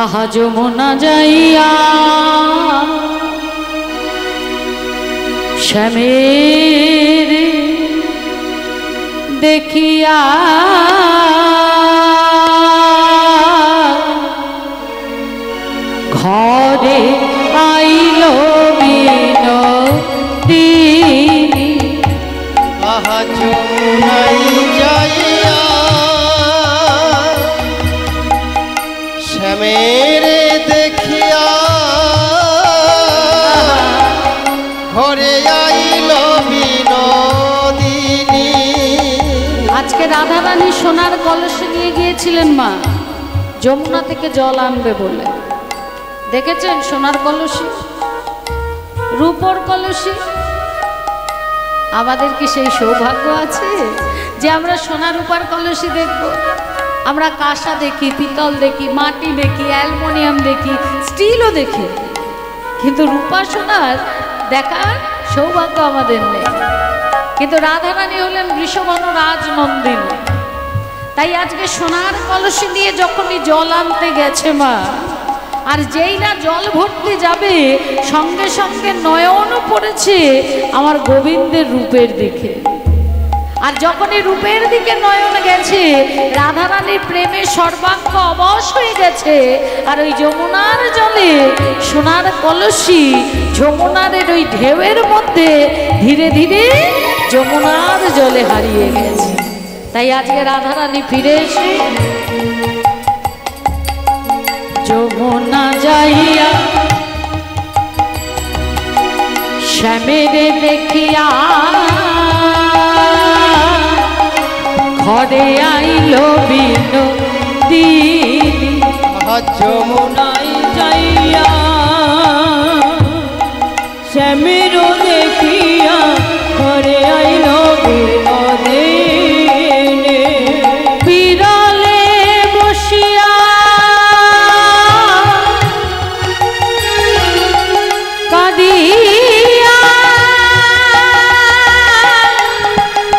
আহা যমুনা যাইয়া শ্যামের দেখিয়া ঘরে আইল বিনোদিনী। আহা যমুনাই যাইয়া শ্যামের দেখিয়া ঘরে আইল বিনোদিনী। আজকে রাধারানী সোনার কলসে নিয়ে গিয়েছিলেন মা যমুনা থেকে জল আনবে বলে। দেখেছেন সোনার কলসি, রূপোর কলসি। আমাদের কি সেই সৌভাগ্য আছে যে আমরা সোনা রূপার কলসি দেখব? আমরা কাঁসা দেখি, পিতল দেখি, মাটি দেখি, অ্যালুমিনিয়াম দেখি, স্টিলও দেখি, কিন্তু রূপা সোনার দেখার সৌভাগ্য আমাদের নেই। কিন্তু রাধারানী হলেন বৃষভানু রাজনন্দিনী। তাই আজকে সোনার কলসি নিয়ে যখনই জল আনতে গেছে মা, আর যেই না জল ভরতে যাবে সঙ্গে সঙ্গে নয়নও পড়েছে আমার গোবিন্দের রূপের দিকে। আর যখনই রূপের দিকে নয়ন গেছে রাধারানীর প্রেমে সর্বাঙ্গ অবশ হয়ে গেছে। আর ওই যমুনার জলে সোনার কলসি যমুনার ওই ঢেউয়ের মধ্যে ধীরে ধীরে যমুনার জলে হারিয়ে গেছে। তাই আজকে রাধারানী ফিরে এসে যমুনা যাইয়া শ্যামেরে দেখিয়া ঘরে আইল বিনোদিনী। আহা যমুনাই যাইয়া শ্যামের দেখিয়া ঘরে আইল বিনোদিনী। বিরলে বসিয়া কাঁদিয়া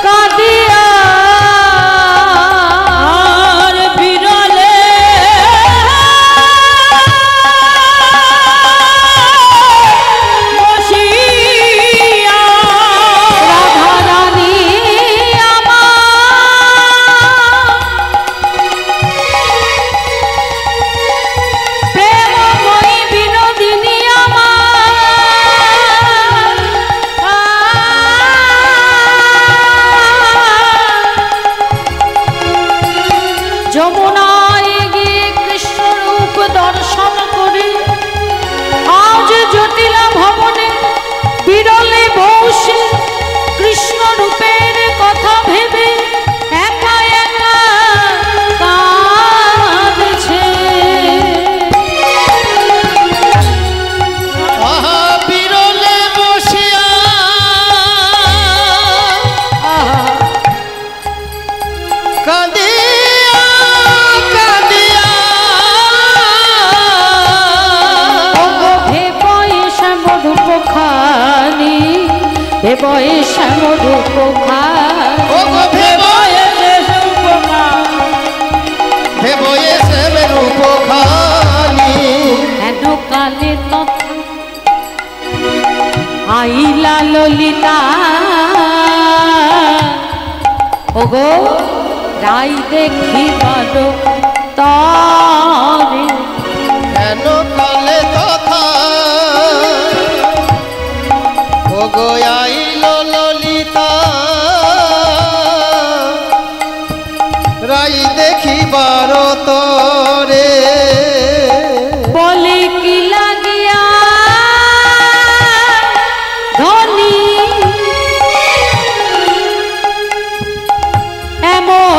কাঁদিয়া আর বিরলে বসিয়া রাধারানী প্রেমময়ী বিনোদিনী যমুনায় গিয়ে কৃষ্ণ রূপ দর্শন করে আজ জটিলা ভবনে বিরলে বসে কৃষ্ণ রূপের কথা ভেবে একা একা কাঁদছে। আহা বিরলে বসিয়া কাঁদিয়া কাঁদিয়া বয়সা মধুপ খানি বয়সা মধুপ ও গো ভেবয়ে শ্যামের উপখানি। হেন কালে তথা আইলা ললিতা ওগো রাই দেখিবার তরে। কেন কালে তথা ও গো আইল ললিতা রাই দেখিবার তরে। বলে কি লাগিয়া ধনী এমন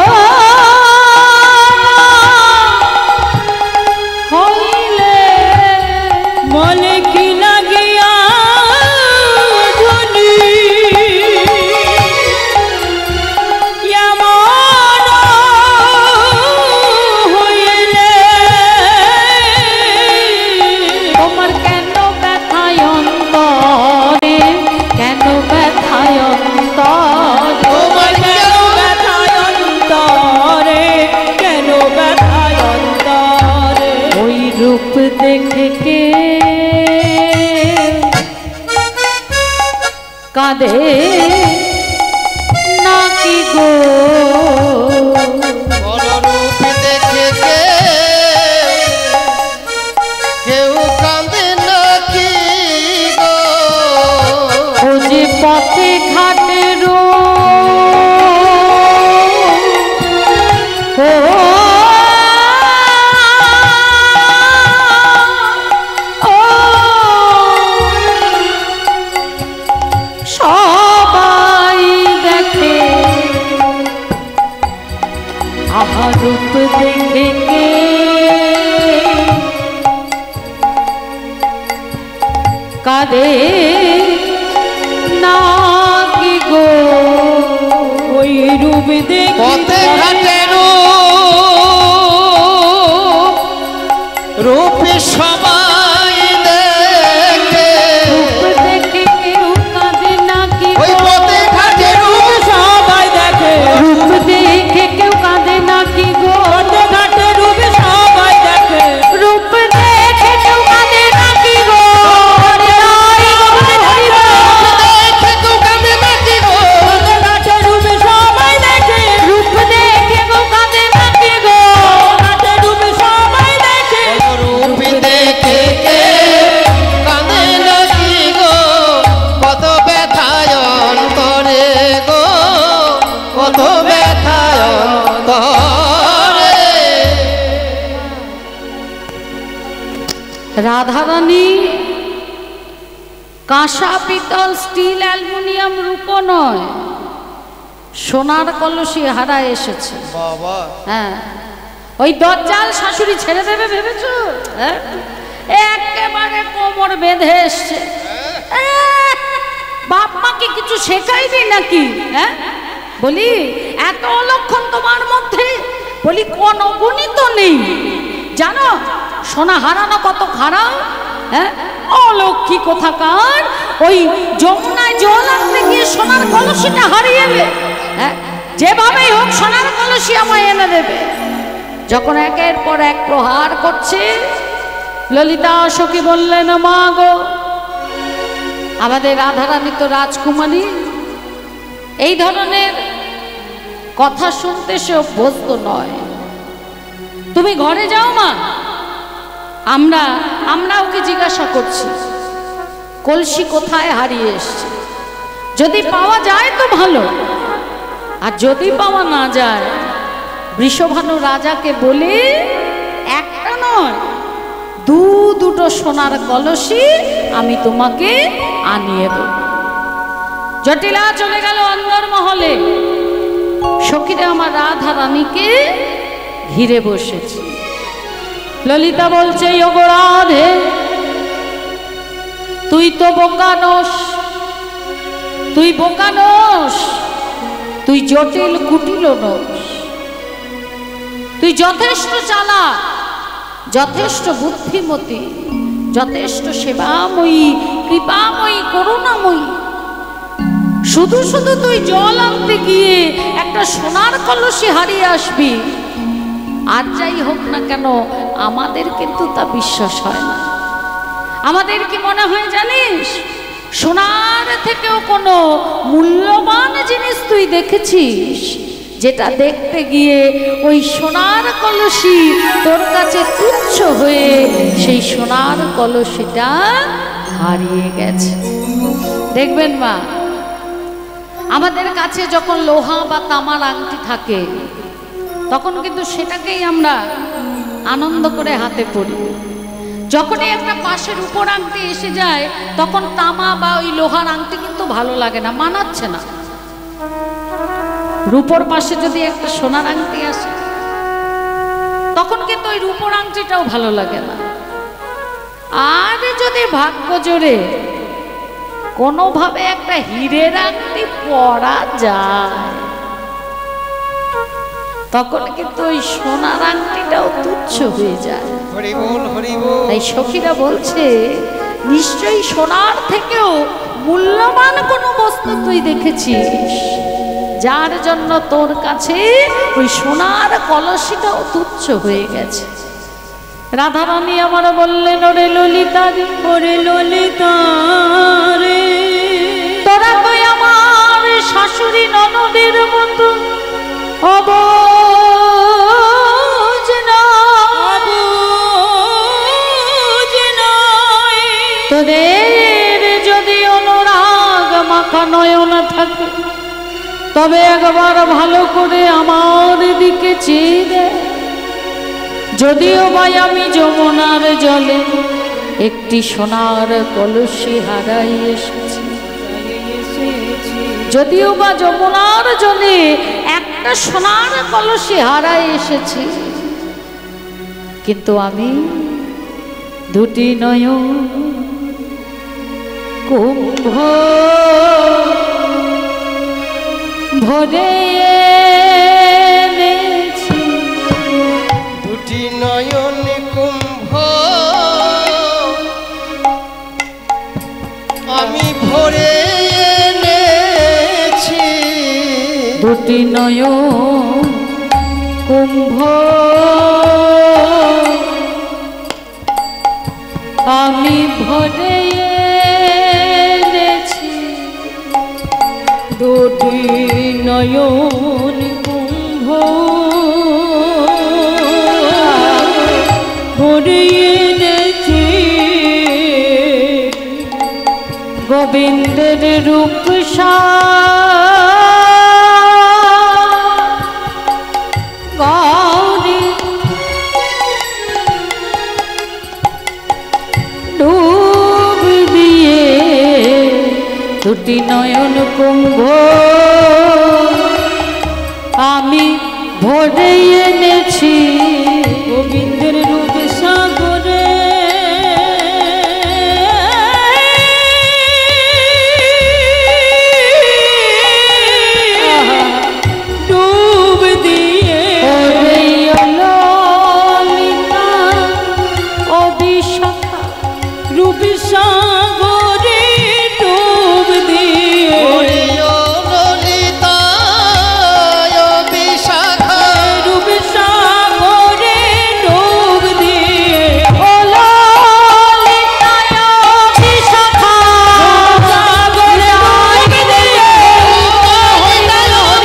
রূপ দেখে কে কাঁদে নাকি গো, রূপ দেখে কেউ কাঁদে নাকি গো, ও যে পথে ঘাটে রো সবাই দেখে আহা রূপ দেখে কে কাঁদে নাকি গো, ওই রূপ দেখে পথে ঘাটে রূপ সবাই দেখে, রূপ দেখে কেউ কাঁদে নাকি ওই গো, পথে ঘাটে সবাই দেখে, রূপ দেখে কেউ কাঁদে নাকি গো, পথে ঘাটে রূপ সবাই দেখে, রূপ দেখে কেউ কাঁদে নাকি গো, হরি দেখে কেউ কাঁদে নাকি গো, পথে ঘাটে রূপ সবাই দেখে, রূপ দেখে কেউ কাঁদে নাকি গো, ঘাটে রূপ সবাই দেখে, রূপ দেখে কাঁদে নাকি গো, কত ব্যথায় অন্তরে গো, কত ব্যথায় অন্তরে। রাধারানী কাঁসা পিতল স্টিল অ্যালুমিনিয়াম রূপ নয়, সোনার কলসি হারা এসেছে। বাবা হ্যাঁ, ওই দজ্জাল শাশুড়ি ছেড়ে দেবে ভেবেছো? হ্যাঁ, একেবারে কোমর বেঁধে এসছে। বাপ মাকে কিছু শেখাইবি নাকি? হ্যাঁ, বলি এত অলক্ষণ তোমার মধ্যে, বলি কোন গুণই তো নেই। জানো সোনা হারানো কত খারাপ? হ্যাঁ, অলক্ষী কোথাকার, ওই যমুনায় জল আনতে গিয়ে সোনার কলসিটা হারিয়েবে। হ্যাঁ, যেভাবেই হোক সোনার কলসি আমায় এনে দেবে। যখন একের পর এক প্রহার করছে, ললিতা সখী বললেন, মা গো, আমাদের রাধারানী তো রাজকুমারী, এই ধরনের কথা শুনতে সে অভ্যস্ত নয়। তুমি ঘরে যাও মা, আমরা ওকে জিজ্ঞাসা করছি কলসি কোথায় হারিয়ে এসছে। যদি পাওয়া যায় তো ভালো, আর যদি পাওয়া না যায় বৃষভানু রাজাকে বলে একটা নয় দুটো সোনার কলসি আমি তোমাকে আনিয়ে দেব। জটিলা চলে গেল অন্দরমহলে, সখীরা আমার রাধা রানীকে ঘিরে বসেছে। ললিতা বলছে, ওগো রাধে, তুই তো বোকা নোস, তুই বোকা নোস, তুই জটিল কুটিল নোস, তুই যথেষ্ট চালাক, যথেষ্ট বুদ্ধিমতী, যথেষ্ট সেবাময়ী, কৃপাময়ী, করুণাময়ী। শুধু শুধু তুই জল আনতে গিয়ে একটা সোনার কলসি হারিয়ে আসবি। আর যাই হোক না কেন, আমাদের কিন্তু তা বিশ্বাস হয় না। আমাদের কি মনে হয় জানিস, সোনার থেকেও কোনো মূল্যবান জিনিস তুই দেখেছিস, যেটা দেখতে গিয়ে ওই সোনার কলসি তোর কাছে তুচ্ছ হয়ে সেই সোনার কলসিটা হারিয়ে গেছে। দেখবেন মা, আমাদের কাছে যখন লোহা বা তামার আংটি থাকে তখন কিন্তু সেটাকেই আমরা আনন্দ করে হাতে পরি। যখনই একটা পাশের উপর আংটি এসে যায় তখন তামা বা ওই লোহার আংটি কিন্তু ভালো লাগে না, মানাচ্ছে না। রূপোর পাশে যদি একটা সোনার আংটি আসে তখন কিন্তু ওই রূপোর আংটিটাও ভালো লাগে না। আর যদি ভাগ্য জোরে কোনোভাবে একটা হীরের আংটি পরা যায় তখন কিন্তু ওই সোনার আংটিটাও তুচ্ছ হয়ে যায়। হরি বল, হরি বল। তাই সখীরা বলছে, নিশ্চয়ই সোনার থেকেও মূল্যবান কোনো বস্তু তুই দেখেছিস, যার জন্য তোর কাছে ওই সোনার কলসিটাও তুচ্ছ হয়ে গেছে। রাধারানী আমার বললেন, ওরে ললিতা রে, ওরে ললিতা রে, তোরা তো আমার শাশুড়ি ননদের মতো অবুঝ নয়। তোদের যদি অনুরাগ মাখা নয়ন থাকে তবে একবার ভালো করে আমার দিকে চেয়ে দে। যদিও ভাই আমি যমুনার জলে একটি সোনার কলসি হারাই এসেছি, যদিও বা যমুনার জলে একটা সোনার কলসি হারাই এসেছি, কিন্তু আমি দুটি নয়ন কুম্ভ ভরে এনেছি। দুটি নয়ন কুম্ভ আমি ভরে এনেছি। দুটি নয়ন কুম্ভ আমি ভরে এনেছি। দুটি নয়ন কুম্ভ ভরে এনেছি। গোবিন্দের রূপ গৌরী ডুব দিয়ে দুটি নয়ন কুম্ভ আমি ভরে এনেছি। গোবিন্দের রূপ সাগরে ডুব দিয়ে ললিতা ও বিশাখা রূপ সাগরে ডুব দিয়ে ওরিও ললিতা ও বিশাখা রূপ সাগরে ডুব দিয়ে ও ললিতা ও বিশাখা সাগরে ডুব দিয়ে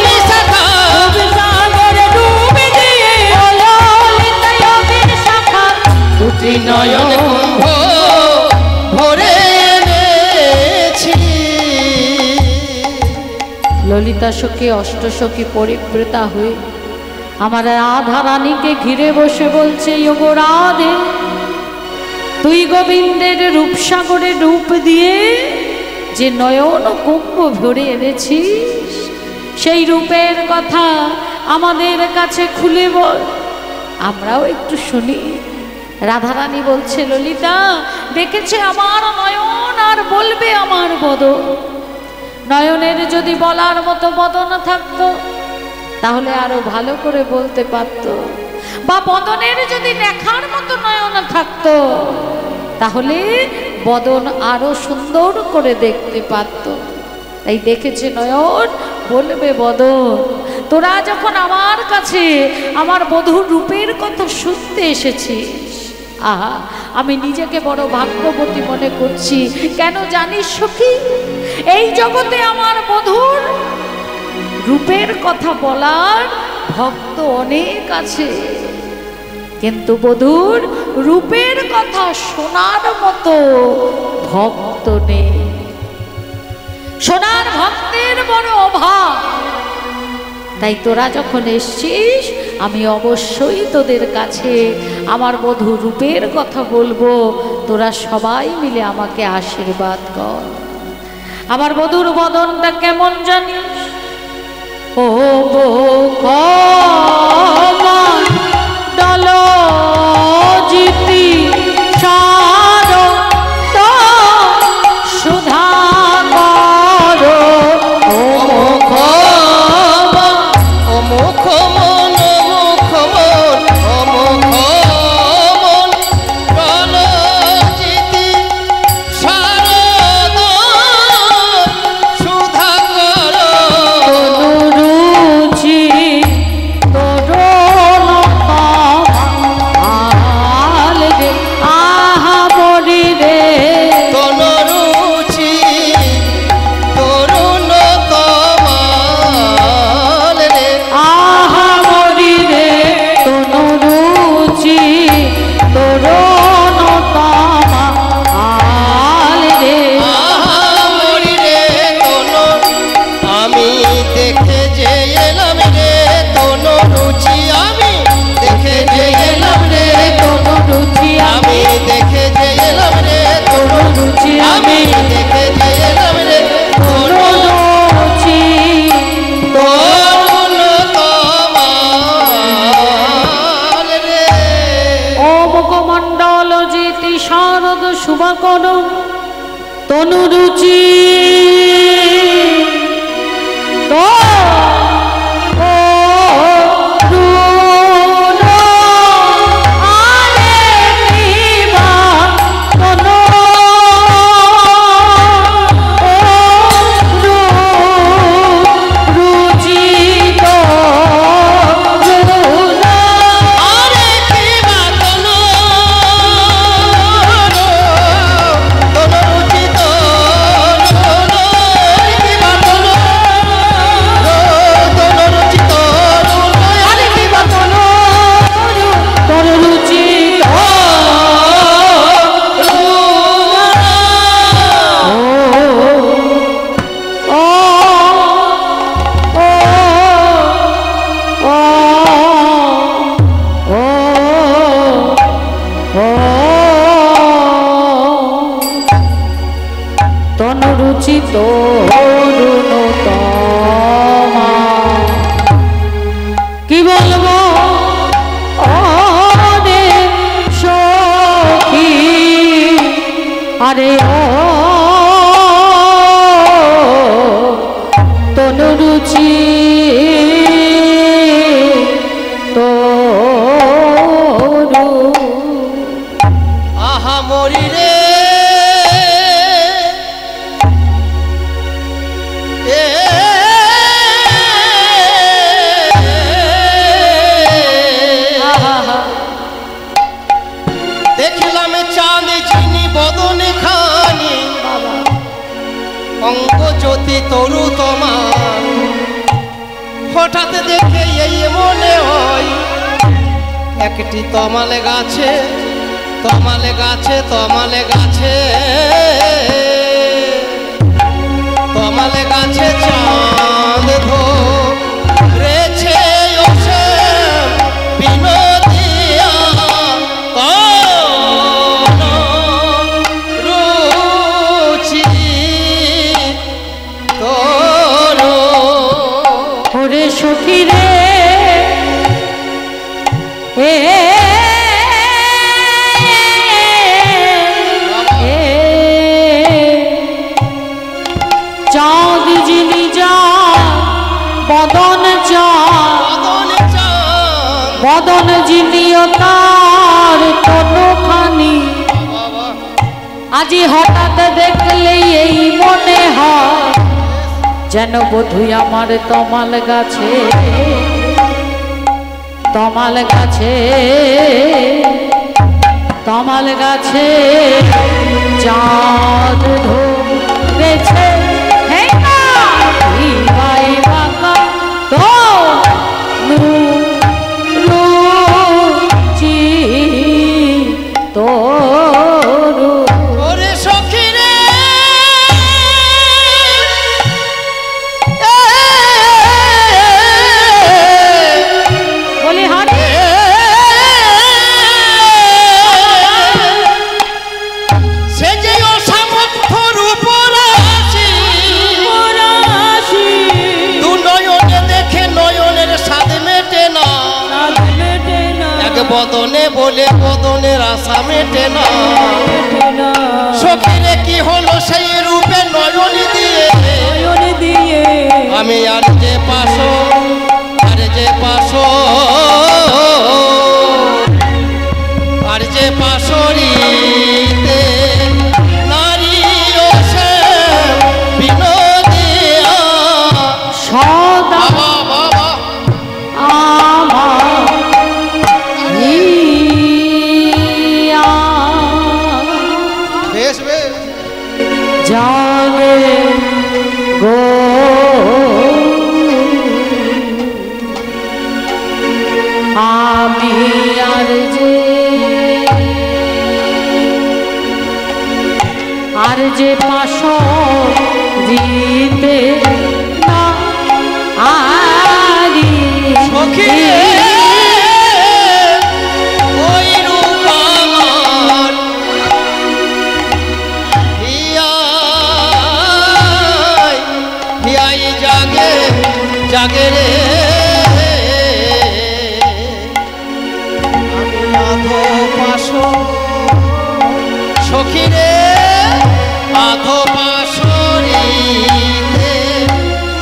বিশাখা রূপ সাগরে ডুব দিয়ে ও ললিতা ও বিশাখা দুটি নয়ন কুম্ভ ভরে এনেছি। ললিতা সখী অষ্টসখী পরিবৃতা হয়ে আমার রাধা রানীকে ঘিরে বসে বলছে, ওগো রাধে, তুই গোবিন্দের রূপসাগরে রূপ দিয়ে যে নয়ন কুম্ভ ভরে এনেছিস সেই রূপের কথা আমাদের কাছে খুলে বল, আমরাও একটু শুনি। রাধারানী বলছে, ললিতা দেখেছে আমার নয়ন আর বলবে আমার বদন। নয়নের যদি বলার মতো বদন থাকতো তাহলে আরো ভালো করে বলতে পারত, বা বদনের যদি দেখার মতো নয়ন থাকতো তাহলে বদন আরো সুন্দর করে দেখতে পারত। তাই দেখেছে নয়ন বলবে বদন। তোরা যখন আমার কাছে আমার বধূর রূপের কথা শুনতে এসেছিস, আহা আমি নিজেকে বড় ভাগ্যবতী মনে করছি। কেন জানিস সখী, এই জগতে আমার বধূর রূপের কথা বলার ভক্ত অনেক আছে, কিন্তু বধূর রূপের কথা শোনার মতো ভক্ত নেই। শোনার ভক্তের বড় অভাব। তাই তোরা যখন এসছিস আমি অবশ্যই তোদের কাছে আমার বধূ রূপের কথা বলবো, তোরা সবাই মিলে আমাকে আশীর্বাদ কর। আমার বধূর বদনটা কেমন জানিস? ও ডল জিতি সার সুধা অমুখ মন অমুখ মন অমুখ মন প্রলজিতি শারদ সুধাকর রুচি তোর তরুণতমাল রে মরি রে তনু আমি দেখে যে এলাম রে তনু রুচি আমি দেখে যে এলাম রে তনু রুচি আমি দেখে যে এলাম রে তনু রুচি আমি দেখে যে এলাম রে তনু রুচি তরুণতমাল রে ও মুখমণ্ডল যেটি শারদ শুভকর তনু রুচি তো তনুরুচি তরুণতমা কি বলবো রে সখী আরে ও তনুরুচি তরু আহা মরি রে দেখলাম চাঁদ চিনি বদনে খানি অঙ্গ জ্যোতি তরু তোমার হঠাৎ দেখে এই মনে হয় একটি তমালে গাছে তমালে গাছে তমালে গাছে তমালে গাছে চাঁদ ধরেছে ওসে বিনোদিয়া রুচি তরু ওরে সখী রে এ চাঁদ যিনি যা বদন চা বদনে চাঁদ বদন যিনিও তার তনুখানি বাবা আজি হঠাৎ দেখলেই এই মনে হয় যেন বধুই আমার তমাল গাছে তমাল গাছে তমাল গাছে চাঁদ ধরেছে হে না ভাই বাঁকা তো রুচি তোরু ওরে সখী রে বলি হারে সে যে অসামর্থ্য রূপরাশি দু নয়নে দেখে নয়নের স্বাদ মেটে না এক বদনে বলে বদনের আশা মেটে না সখীরে কি হলো সেই রূপে নয়ন দিয়ে আমি আর যে পাশো আর যে পাশো আর যে পাশরিতে নারী ওসে বিনোদিয়া সদা বাবা বাবা আমার হিয়া বেশ বেশ জানে গো আমি আর যে যে পাশো দিতে না আরি সখী ওই রূপ আমার হিয়াই জাগে জাগে রে আমি আধো পাশো সখী রে আধো পাশরিতে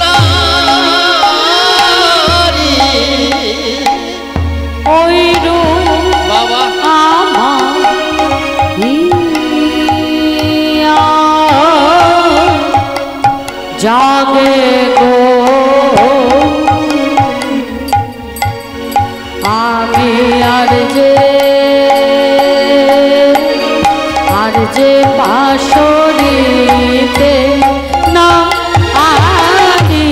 নারী ওই রূপ বাবা আমার হিয়া জাগে গো আমি আর যে পাশরিতে না আরি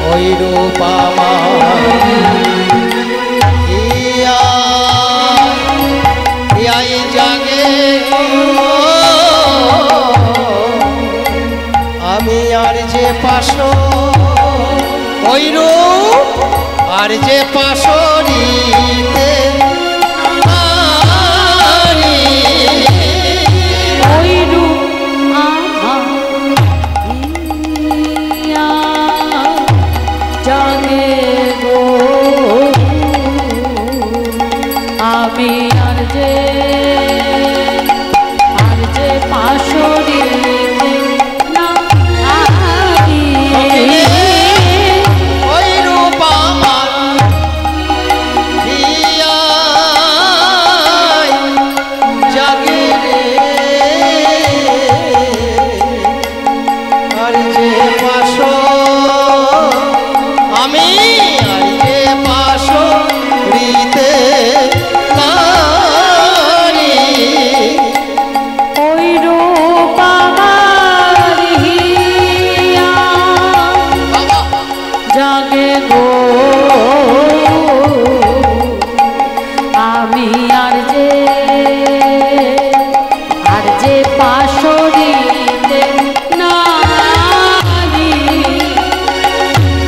ওই রূপ আমার হিয়াই জাগে আমি আর যে পাশো ওই রূপ আর যে পাশরিতে নারী ওই রূপ আমার হিয়া জাগে গো আমি আর যে পাশরিতে না আরি ওই রূপ আমার হিয়াই জাগে রে আর যে পাশো আমি আর যে পাশো রিতে নারী ওই রূপ আমার হিয়া জাগে গো আমি আর যে পাশরিতে নারী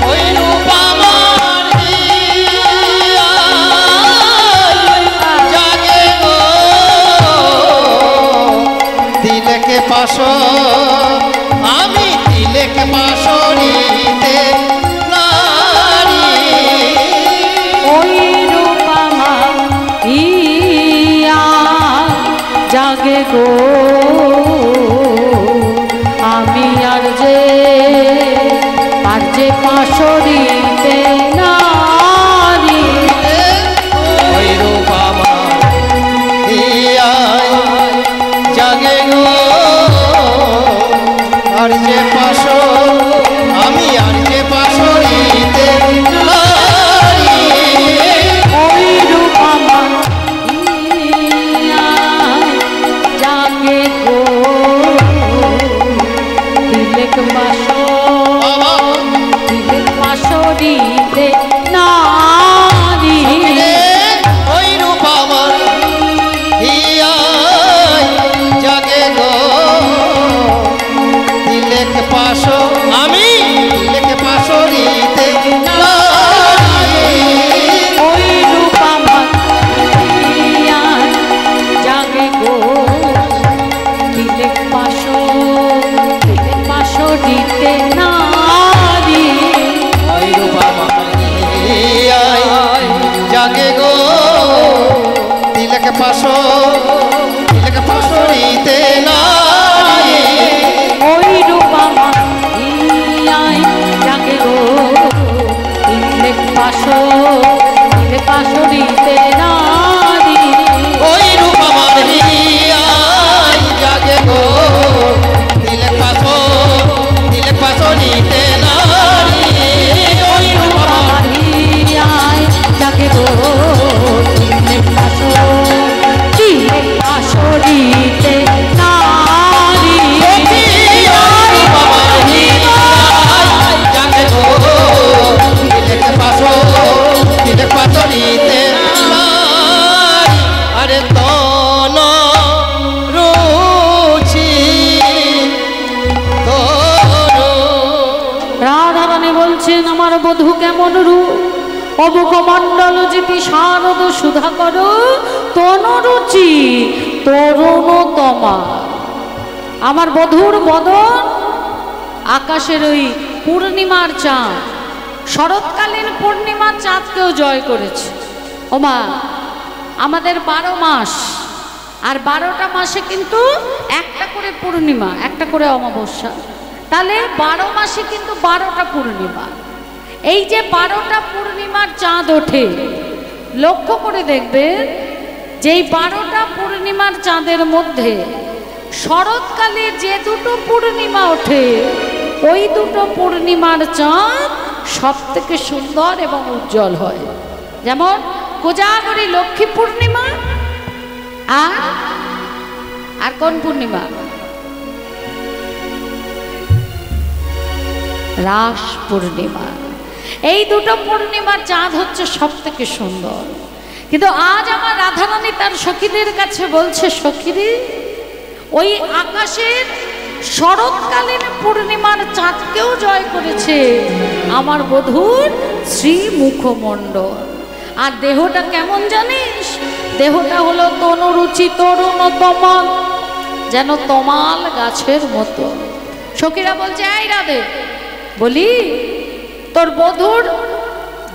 ওই রূপ আমার হিয়াই জাগে গো তিলকে পাশো আমি তিলকে পাশরিতে নারী ওই রূপ আমার হিয়া জাগে গো আমি আর যে পাশরিতে নারী ওই রূপ আমার হিয়াই জাগে গো আর যে পাশো আমি আর যে পাশরিতে নারী ওই রূপ আমার হিয়া জাগে গো তিলক পাশরিতে নারী ওই রূপ আমার হিয়াই জাগে গো তিলেক পাশো আমি তিলেক পাশরিতে নারী ওই রূপ আমার হিয়া জাগে গো তিলক পাশরিতে নারী ওই রূপ আমার হিয়াই জাগে গো তিলেক পাশরিতে নারী ওই রূপ আমার হিয়াই জাগে গো তিলক পাশরিতে নারী ওই রূপ আমার হিয়াই জাগে গো তিলেক পাশরিতে নারী ওই রূপ আমার হিয়াই জাগে গো তিলক বধূ কেমন রূপ, অবুকমণ্ডল জিতি শারদ সুধা কর, তনরুচি তরুণতমা। আমার বধূর বদন আকাশের ওই পূর্ণিমার চাঁদ, শরৎকালীন পূর্ণিমার চাঁদকেও জয় করেছে। ওমা, আমাদের 12 মাস, আর 12টা মাসে কিন্তু একটা করে পূর্ণিমা, একটা করে অমাবস্যা, তাহলে 12 মাসে কিন্তু 12টা পূর্ণিমা। এই যে 12টা পূর্ণিমার চাঁদ ওঠে, লক্ষ্য করে দেখবেন যেই 12টা পূর্ণিমার চাঁদের মধ্যে শরৎকালে যে দুটো পূর্ণিমা ওঠে, ওই দুটো পূর্ণিমার চাঁদ সব থেকে সুন্দর এবং উজ্জ্বল হয়। যেমন কোজাগরী লক্ষ্মী পূর্ণিমা, আর কোন পূর্ণিমা? রাস পূর্ণিমা। এই দুটো পূর্ণিমার চাঁদ হচ্ছে সব থেকে সুন্দর। কিন্তু আজ আমার রাধারানী তার সখীদের কাছে বলছে, সখীরে, ওই আকাশের শরৎকালীন পূর্ণিমার চাঁদকেও জয় করেছে আমার বধূর শ্রী মুখমণ্ডল। আর দেহটা কেমন জানিস? দেহটা হলো তনুরুচি তরুণতমা, যেন তমাল গাছের মতো। সখীরা বলছে, এই রাধে, বলি তোর বধূর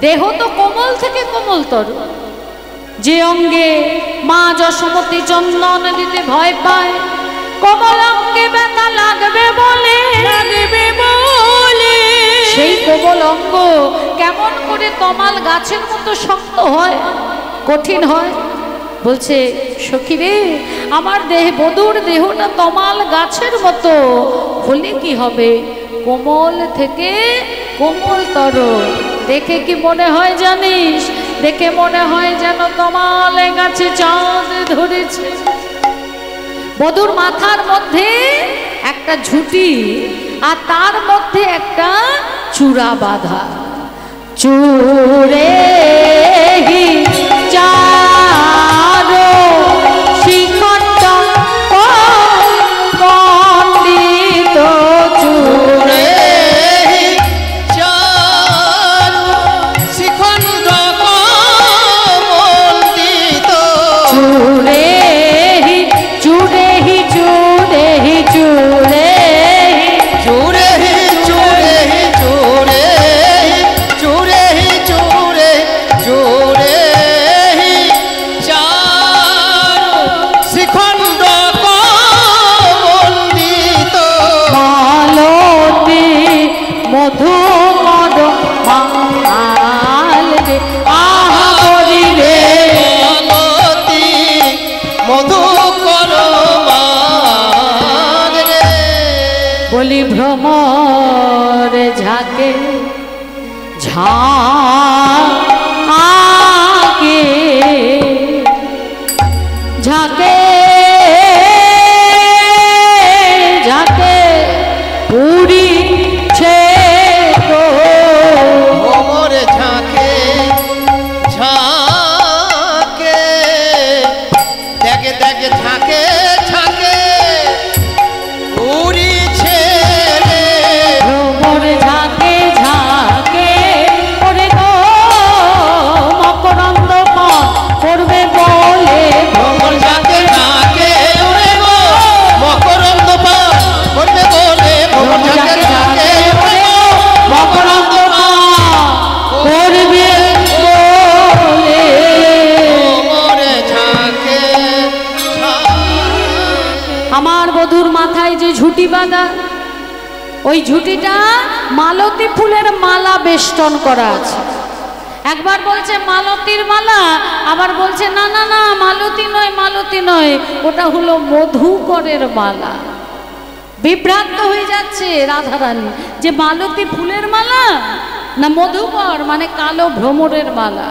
দেহ তো কোমল থেকে কোমলতর, যে অঙ্গে মা যশোমতী চন্দন দিতে ভয় পায়, কোমল অঙ্গে ব্যথা লাগবে বলে, সেই কোমল অঙ্গ কেমন করে তমাল গাছের মতো শক্ত হয়, কঠিন হয়? বলছে, সখী রে, আমার বধূর দেহটা তমাল গাছের মতো হলে কি হবে, কোমল থেকে কোমলতর। দেখে কি মনে হয় জানিস? দেখে মনে হয় যেন তমাল গাছে চাঁদ ধরেছে। বধূর মাথার মধ্যে একটা ঝুঁটি, আর তার মধ্যে একটা চূড়া বাঁধা। চূড়ে চারো শিখণ্ড পণ্ডিত, চূড়ে চারু শিখণ্ড পণ্ডিত, চূড়ে চূড়ে চূড়ে চূড়ে চূড়ে চূড়ে চূড়ে চূড়ে চূড়ে চূড়ে চারু শিখণ্ড পণ্ডিত, মালতী মধুমদ মাল রে, আহা বলি রে, মালতী মধুকর মান রে। বলি ভ্রমর ঝাঁকে ঝাঁকে ঝাঁকে ঝাঁকে পুরিছে গো, ভ্রমর ঝাঁকে ঝাঁকে, দেখে দেখে ঝাঁকে ঝাঁকে উড়িছে রে। ভ্রমর ঝাঁকে ঝাঁকে ওরে গো, মকরন্দ পথ করবে বলে, ভ্রমর ঝাঁকে ঝাঁকে উড়ে গো, মকরন্দ পান করবে বলে, ভ্রমর ঝাঁকে ঝাঁকে উড়ে গো, মকরন্দ করবে বলে। ভ্রমর ঝাঁকে ঝাঁকে। আমার বধূর মাথায় যে ঝুঁটি বাঁধা, ওই ঝুঁটিটা মালতী ফুলের মালা বেষ্টন করা আছে। একবার বলছে মালতীর মালা, আবার বলছে না না না, মালতী নয়, মালতী নয়, ওটা হলো মধুকরের মালা। বিভ্রান্ত হয়ে যাচ্ছে রাধারানী যে মালতী ফুলের মালা না মধুকর মানে কালো ভ্রমরের মালা।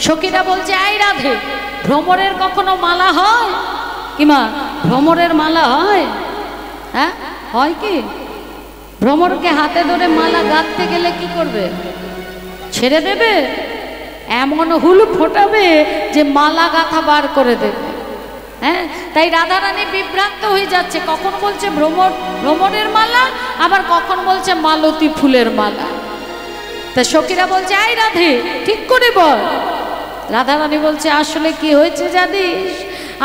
সখীরা বলছে, এই রাধে, ভ্রমরের কখনো মালা হয় কি মা? ভ্রমরের মালা হয়? হ্যাঁ, হয় কি? ভ্রমরকে হাতে ধরে মালা গাঁথতে গেলে কি করবে? ছেড়ে দেবে? এমন হুল ফোটাবে যে মালা গাঁথা বার করে দেবে। হ্যাঁ, তাই রাধারানী বিভ্রান্ত হয়ে যাচ্ছে, কখন বলছে ভ্রমরের মালা, আবার কখন বলছে মালতী ফুলের মালা। তা সখীরা বলছে আই রাধে ঠিক করে বল। রাধারানী বলছে আসলে কি হয়েছে জানিস,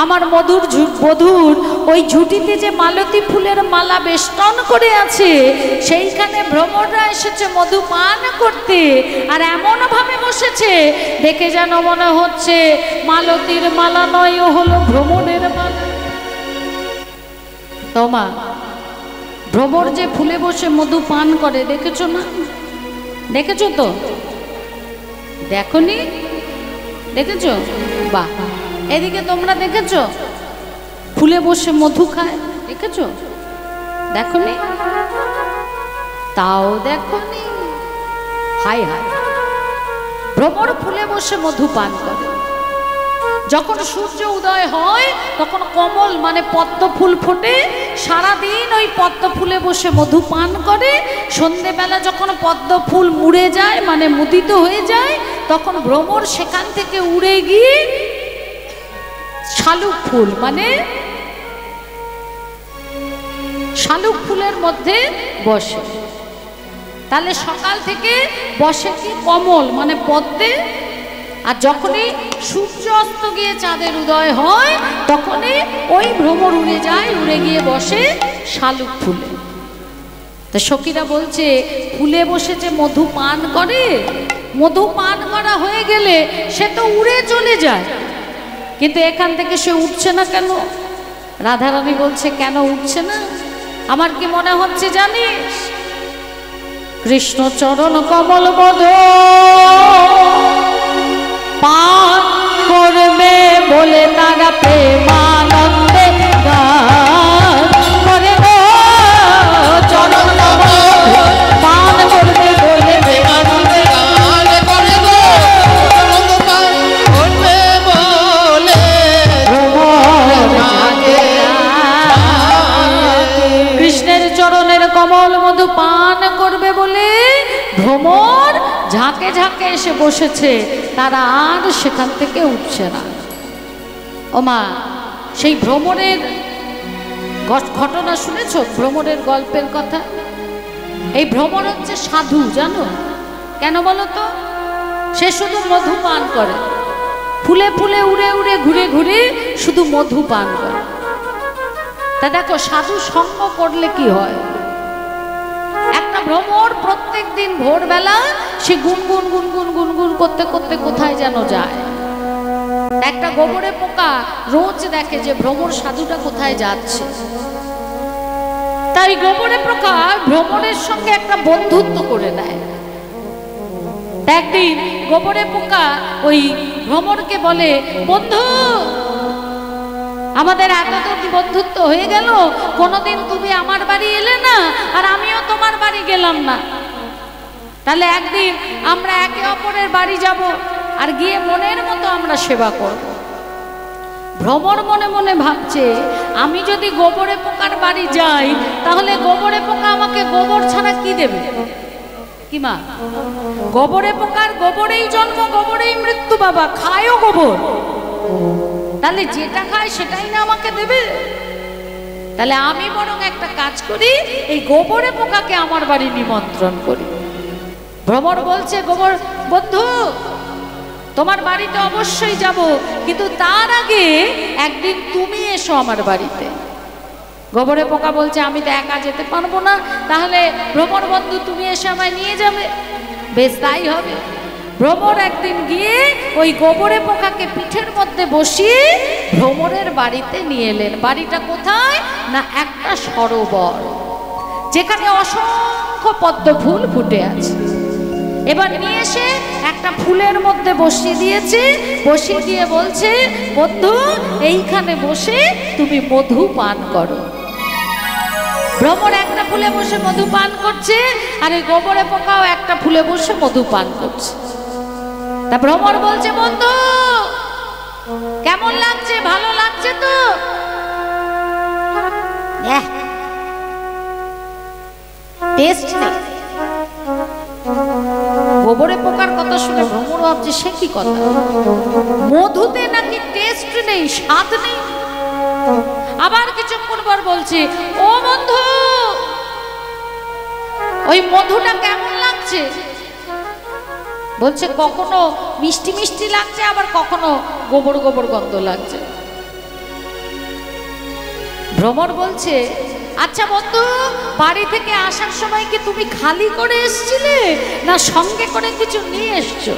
আমার বধূর ওই ঝুঁটিতে যে মালতী ফুলের মালা বেষ্টন করে আছে সেইখানে ভ্রমররা এসেছে মধু পান করতে, আর এমন ভাবে বসেছে দেখে যেন মনে হচ্ছে মালতীর মালা নয়, ও হলো ভ্রমরের মালা। তোমা ভ্রমর যে ফুলে বসে মধু পান করে দেখেছো না? দেখেছো তো? দেখনি? দেখেছো? বাহ, এদিকে তোমরা দেখেছো ফুলে বসে মধু খায়? দেখেছো? দেখনি? তাও দেখনি? হাই হাই, ভ্রমর ফুলে বসে মধু পান করে। যখন সূর্য উদয় হয় তখন কমল মানে পদ্ম ফুল ফোটে, সারাদিন ওই পদ্ম ফুলে বসে মধু পান করে। সন্ধেবেলা যখন পদ্ম ফুল মুড়ে যায় মানে মুদিত হয়ে যায়, তখন ভ্রমর সেখান থেকে উড়ে গিয়ে শালুক ফুল মানে শালুক ফুলের মধ্যে বসে। তাহলে সকাল থেকে বসে কি কমল মানে পদ্মে, আর যখনই সূর্য অস্ত গিয়ে চাঁদের উদয় হয় তখনই ওই ভ্রমর উড়ে যায়, উড়ে গিয়ে বসে শালুক ফুলে। তা সখীরা বলছে ফুলে বসে যে মধু পান করে, মধু পান করা হয়ে গেলে সে তো উড়ে চলে যায়, কিন্তু এখান থেকে সে উঠছে না কেন? রাধারানী বলছে কেন উঠছে না? আমার কি মনে হচ্ছে জানিস, কৃষ্ণ চরণ কমল মধু পান করবে বলে তারা প্রেমানন্দে গান করে গো। চরণ কমল পান করবে বলে প্রেমানন্দে গান করে গো, আনন্দ পান করবে বলে কৃষ্ণের চরণের কমল মধু পান করবে বলে ভ্রমর ঝাঁকে ঝাঁকে এসে বসেছে, তারা আর সেখান থেকে উঠছে না। ও মা, সেই ভ্রমরের ঘটনা শুনেছ? ভ্রমরের গল্পের কথা। এই ভ্রমর হচ্ছে সাধু, জানো কেন বলো তো? সে শুধু মধু পান করে, ফুলে ফুলে উড়ে উড়ে ঘুরে ঘুরে শুধু মধু পান করে। তা দেখো সাধু সঙ্গ করলে কি হয়। একটা ভ্রমর প্রত্যেক দিন ভোরবেলা সে গুনগুন গুনগুন গুনগুন করতে করতে কোথায় যেন যায়। একটা গোবরে পোকা রোজ দেখে যে ভ্রমর সাধুটা কোথায় যাচ্ছে, তাই গোবরে পোকা ভ্রমরের সঙ্গে একটা বন্ধুত্ব করে নেয়। একদিন গোবরে পোকা ওই ভ্রমরকে বলে, বন্ধু আমাদের এতদিন বন্ধুত্ব হয়ে গেল, কোনোদিন তুমি আমার বাড়ি এলে না আর আমিও তোমার বাড়ি গেলাম না, তাহলে একদিন আমরা একে অপরের বাড়ি যাব আর গিয়ে মনের মতো আমরা সেবা করব। ভ্রমর মনে মনে ভাবছে আমি যদি গোবরে পোকার বাড়ি যাই তাহলে গোবরে পোকা আমাকে গোবর ছাড়া কি দেবে? কি মা, গোবরে পোকার গোবরেই জন্ম গোবরেই মৃত্যু, বাবা খায়ও গোবর, তাহলে যেটা খায় সেটাই না আমাকে দেবে। তাহলে আমি বরং একটা কাজ করি, এই গোবরে পোকাকে আমার বাড়ি নিমন্ত্রণ করি। ভ্রমর বলছে, গোবর বন্ধু তোমার বাড়িতে অবশ্যই যাব, কিন্তু তার আগে একদিন তুমি এসো আমার বাড়িতে। গোবরে পোকা বলছে আমি তো একা যেতে পারবো না, তাহলে ভ্রমর বন্ধু তুমি এসে আমায় নিয়ে যাবে। বেশ তাই হবে। ভ্রমর একদিন গিয়ে ওই গোবরে পোকাকে পিঠের মধ্যে বসিয়ে ভ্রমরের বাড়িতে নিয়ে এলেন। বাড়িটা কোথায় না একটা সরোবর, যেখানে অসংখ্য পদ্ম ফুল ফুটে আছে। এবার নিয়ে এসে একটা ফুলের মধ্যে বসিয়ে দিয়েছে, বসিয়ে দিয়ে বলছে বন্ধু এইখানে বসে তুমি মধু পান করো। ভ্রমর একটা ফুলে বসে মধু পান করছে, আর এই গোবরে পোকাও একটা ফুলে বসে মধু পান করছে। তা ভ্রমর বলছে বন্ধু কেমন লাগছে, ভালো লাগছে তো? টেস্ট নেই। গোবরে পোকার কথা শুনে ভ্রমর ভাবছে সে কি কথা, মধুতে নাকি টেস্ট নেই, স্বাদ নেই। আবার কিছুক্ষণ পর বলছে ও বন্ধু ওই মধুটা কেমন লাগছে? বলছে কখনো মিষ্টি মিষ্টি লাগছে, আবার কখনো গোবর গোবর গন্ধ লাগছে। ভ্রমর বলছে, আচ্ছা বন্ধু, বাড়ি থেকে আসার সময় কি তুমি খালি করে এসেছিলে না সঙ্গে করে কিছু নিয়ে এসছো?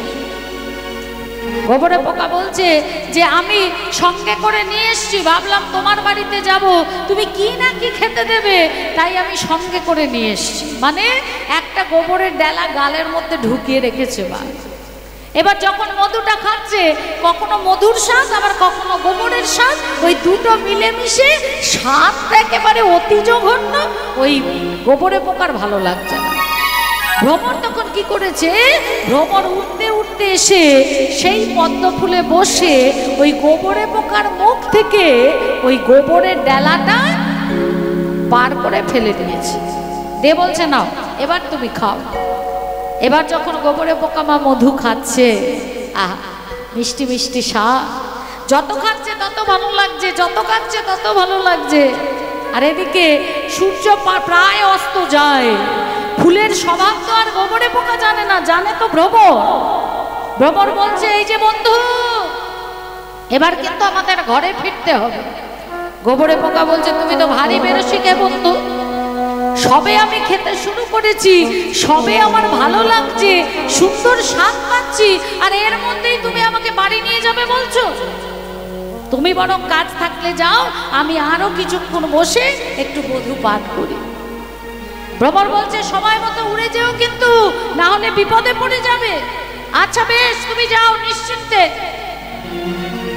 গোবরে পোকা বলছে যে আমি সঙ্গে করে নিয়ে এসছি, ভাবলাম তোমার বাড়িতে যাব, তুমি কি না কি খেতে দেবে, তাই আমি সঙ্গে করে নিয়ে এসছি। মানে একটা গোবরের ডেলা গালের মধ্যে ঢুকিয়ে রেখেছে বা। এবার যখন মধুটা খাচ্ছে, কখনো মধুর স্বাদ আবার কখনো গোবরের স্বাদ, ওই দুটো মিলেমিশে স্বাদটা একেবারে অতি জঘন্য, ওই গোবরে পোকার ভালো লাগছে না। ভ্রমর তখন কি করেছে, ভ্রমর উঠতে উঠতে এসে সেই পদ্ম ফুলে বসে ওই গোবরে পোকার মুখ থেকে ওই গোবরের ডেলাটা পার করে ফেলে দিয়েছে। দে বলছে, নাও এবার তুমি খাও। এবার যখন গোবরে পোকা মা মধু খাচ্ছে, আহা মিষ্টি মিষ্টি স্বাদ, যত খাচ্ছে তত ভালো লাগছে, যত খাচ্ছে তত ভালো লাগছে। আর এদিকে সূর্য প্রায় অস্ত যায়। ফুলের স্বভাব তো আর গোবরে পোকা জানে না, জানে তো ভ্রমর। ভ্রমর বলছে, এই যে বন্ধু, এবার কিন্তু আমাদের ঘরে ফিরতে হবে। গোবরে পোকা বলছে, তুমি তো ভারী বেরসি কে বন্ধু, সবে আমি খেতে শুরু করেছি, সবে আমার ভালো লাগছে, সুন্দর স্বাদ পাচ্ছি, আর এর মধ্যেই তুমি আমাকে বাড়ি নিয়ে যাবে বলছো? তুমি বরং কাজ থাকলে যাও, আমি আরো কিছুক্ষণ বসে একটু মধু পান করি। ভ্রমর বলছে, সময় মতো উড়ে যেও কিন্তু, না হলে বিপদে পড়ে যাবে। আচ্ছা বেশ, তুমি যাও নিশ্চিন্তে।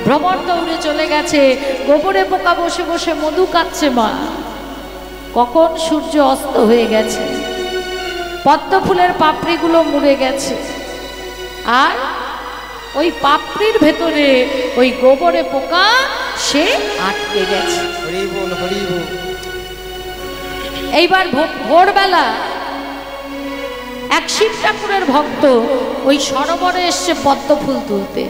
ভ্রমর তো উড়ে চলে গেছে, গোবরে পোকা বসে বসে মধু খাচ্ছে মা। কখন সূর্য অস্ত হয়ে গেছে, পদ্ম ফুলের পাপড়িগুলো মুড়ে গেছে, আর ওই পাপড়ির ভেতরে ওই গোবরে পোকা সে আটকে গেছে। হরি বল, হরি বল। এইবার ভোরবেলা এক শিব ঠাকুরের ভক্ত ওই সরোবরে এসছে পদ্ম ফুল তুলতে।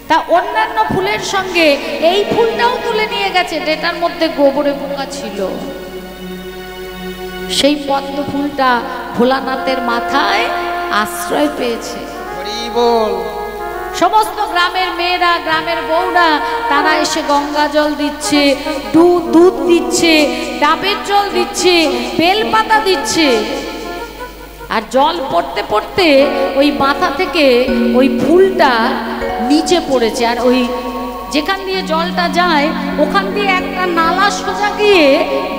তা অন্যান্য ফুলের সঙ্গে এই ফুলটাও তুলে নিয়ে গেছে, যেটার মধ্যে গোবরে পোকা ছিল। সেই পদ্ম ফুলটা ভোলানাথের মাথায় আশ্রয় পেয়েছে। হরি বল। সমস্ত গ্রামের মেয়েরা, গ্রামের বউরা, তারা এসে গঙ্গা জল দিচ্ছে, দুধ দিচ্ছে, ডাবের জল দিচ্ছে, বেলপাতা দিচ্ছে। আর জল পড়তে পড়তে ওই মাথা থেকে ওই ফুলটা নিচে পড়েছে, আর ওই যেখান দিয়ে জলটা যায় ওখান দিয়ে একটা নালা সোজা গিয়ে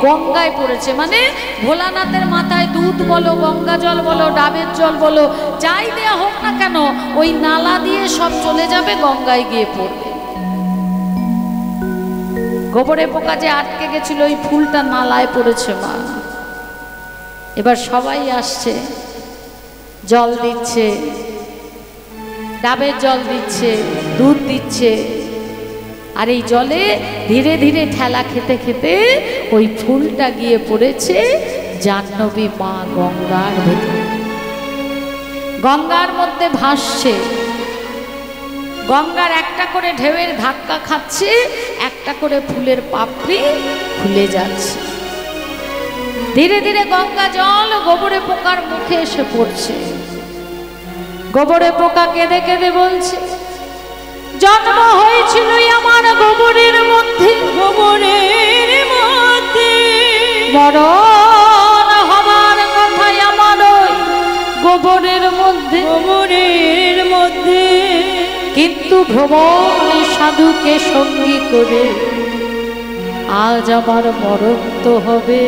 গঙ্গায় পড়েছে। মানে ভোলানাথের মাথায় দুধ বলো, গঙ্গা জল বলো, ডাবের জল বলো, যাই দেয়া হোক না কেন, ওই নালা দিয়ে সব চলে যাবে, গঙ্গায় গিয়ে পড়বে। গোবরে পোকা যে আটকে গেছিল, ওই ফুলটা নালায় পড়েছে মা। এবার সবাই আসছে, জল দিচ্ছে, ডাবের জল দিচ্ছে, দুধ দিচ্ছে, আর এই জলে ধীরে ধীরে ঠেলা খেতে খেতে ওই ফুলটা গিয়ে পড়েছে জাহ্নবী মা গঙ্গার ভেতরে। গঙ্গার মধ্যে ভাসছে, গঙ্গার একটা করে ঢেউয়ের ধাক্কা খাচ্ছে, একটা করে ফুলের পাপড়ি খুলে যাচ্ছে। ধীরে ধীরে গঙ্গা জল গোবরে পোকার মুখে এসে পড়ছে। গোবরে পোকা কেঁদে কেঁদে বলছে, জন্ম হয়েছিল আমার গোবরের মধ্যে, গোবরের মধ্যে মরণ হবার কথাই আমার ওই গোবরের মধ্যে, গোবরের মধ্যে। কিন্তু ভ্রমর সাধুকে সঙ্গী করে আজ আমার মরণ তো হবে,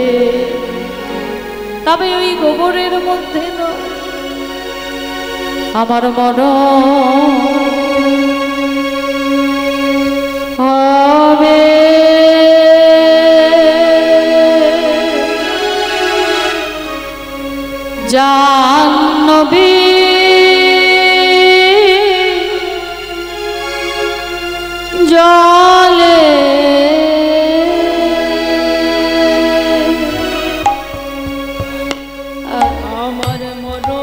তবে ওই গোবরের মধ্যে নয়, আমার মরণ হবে। জাহ্নবী জলে আমার মরণ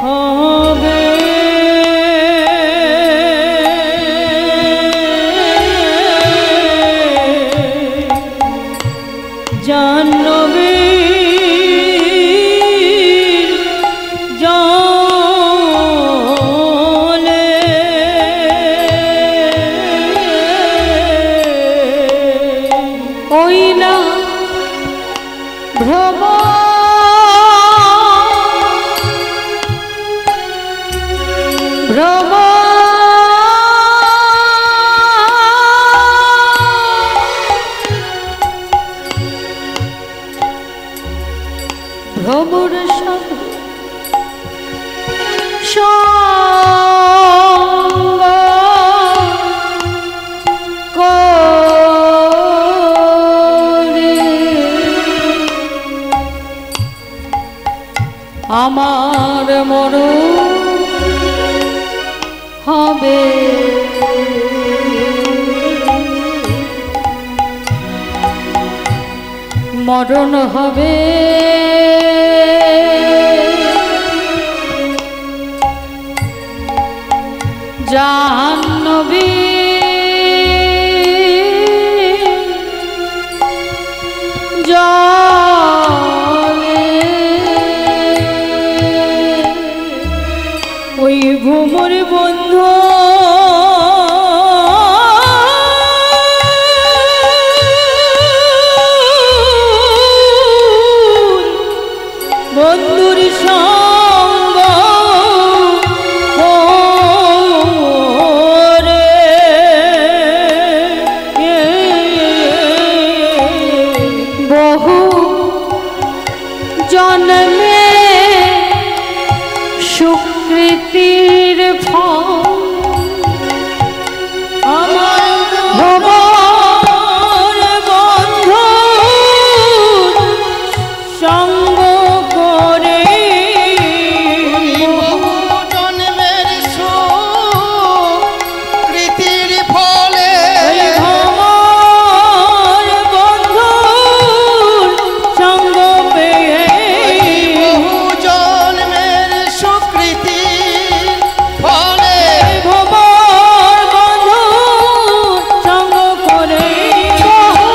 হবে। হবে মরণ হবে জাহ্নবী জলে ওই ভ্রমর বন্ধু বন্ধুর সঙ্গ বহু জন্মে সুকৃতির ফল আমার ভ্রমর বন্ধু সঙ্গ করে বহু জন্মের সুকৃতির ফলে ওই ভ্রমর বন্ধুর সঙ্গ পেয়ে বহু জন্মের সুকৃতির ফলে ভ্রমর বন্ধুর সঙ্গ করে বহু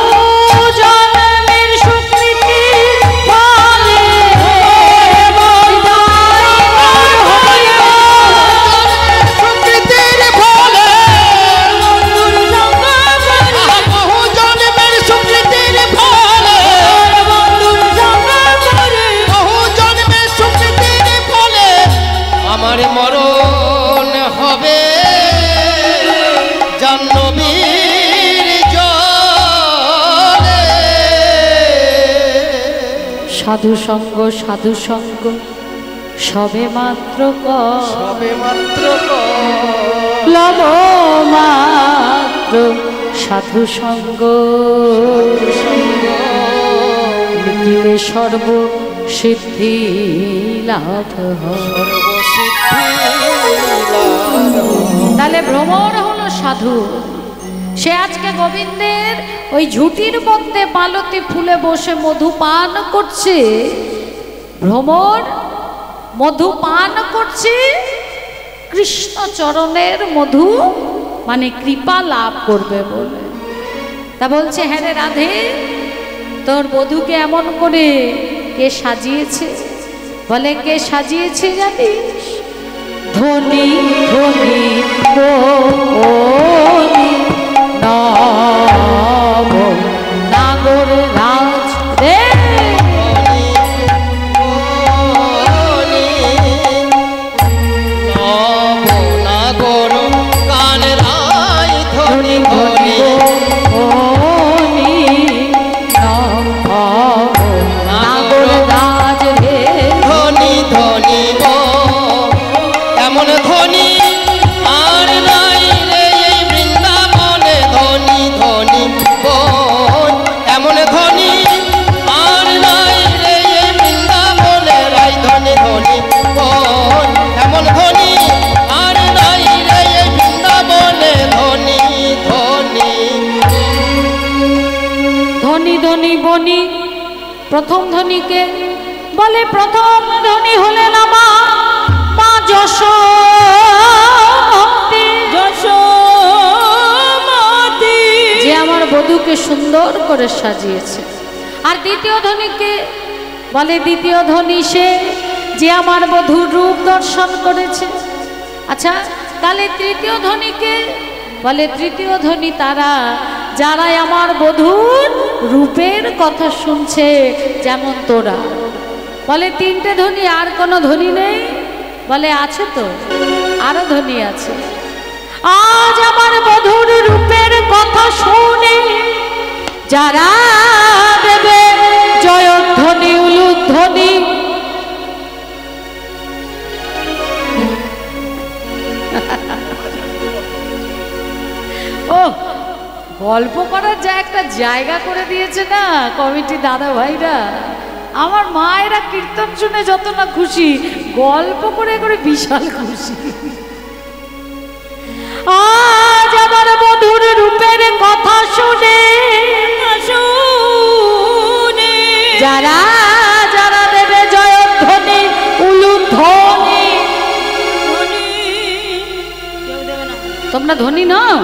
জন্মের সুকৃতির ফলে সুকৃতির ফলে বন্ধুর সঙ্গ করে বহু জন্মের সুকৃতির ফলে বন্ধুর সঙ্গ করে বহু জন্মের সুকৃতির ফলে আমার মরণ হবে জাহ্নবীর জলে সাধু সঙ্গ সবে মাত্র সবে মাত্র লব মাত্র সাধু সঙ্গ মিটিলে সর্ব সিদ্ধি লাভ হয়। তাহলে ভ্রমর হলো সাধু। সে আজকে গোবিন্দের ওই ঝুটির মধ্যে মালতী ফুলে বসে মধু পান করছে। ভ্রমর মধু পান করছে কৃষ্ণ চরণের মধু, মানে কৃপা লাভ করবে বলে। তা বলছে, হ্যাঁ রে রাধে, তোর বধূকে এমন করে কে সাজিয়েছে? বলে, কে সাজিয়েছে জানিস? ধনী ধনী বনি নব নাগর রাজ রে। ধনী ধনী বনি নব নাগর রাজ রে। ধনী ধনী এমন ধনী আর নাই রে এই বৃন্দাবনে। ধনী ধনী এমন ধনী আর নাই রে এই বৃন্দাবনে। রাই ধনী ধনী এমন ধনী আর নাই রে এই বৃন্দাবনে। ধনী ধনী ধনী ধনী বনি, প্রথম ধনীকে বলে, প্রথম ধনী হলেন আমার মা যশোমতী, যশোমতী যে আমার বধূকে সুন্দর করে সাজিয়েছে। আর দ্বিতীয় ধনীকে বলে, দ্বিতীয় ধনী সে যে আমার বধূর রূপ দর্শন করেছে। আচ্ছা, তাহলে তৃতীয় ধনীকে বলে, তৃতীয় ধনী তারা যারা আমার বধূর রূপের কথা শুনছে, যেমন তোরা। বলে, তিনটে ধনী, আর কোনো ধনী নেই? বলে, আছে তো, আরো ধনী আছে। আজ আমার বধূর রূপের কথা শুনে যারা দেবে জয়ধ্বনি উলুধ্বনি, ও গল্প করার যা একটা জায়গা করে দিয়েছে না কমিটি দাদা ভাইরা। আমার মায়েরা কীর্তন শুনে যত না খুশি, গল্প করে করে বিশাল খুশি। তোমরা ধনী নও?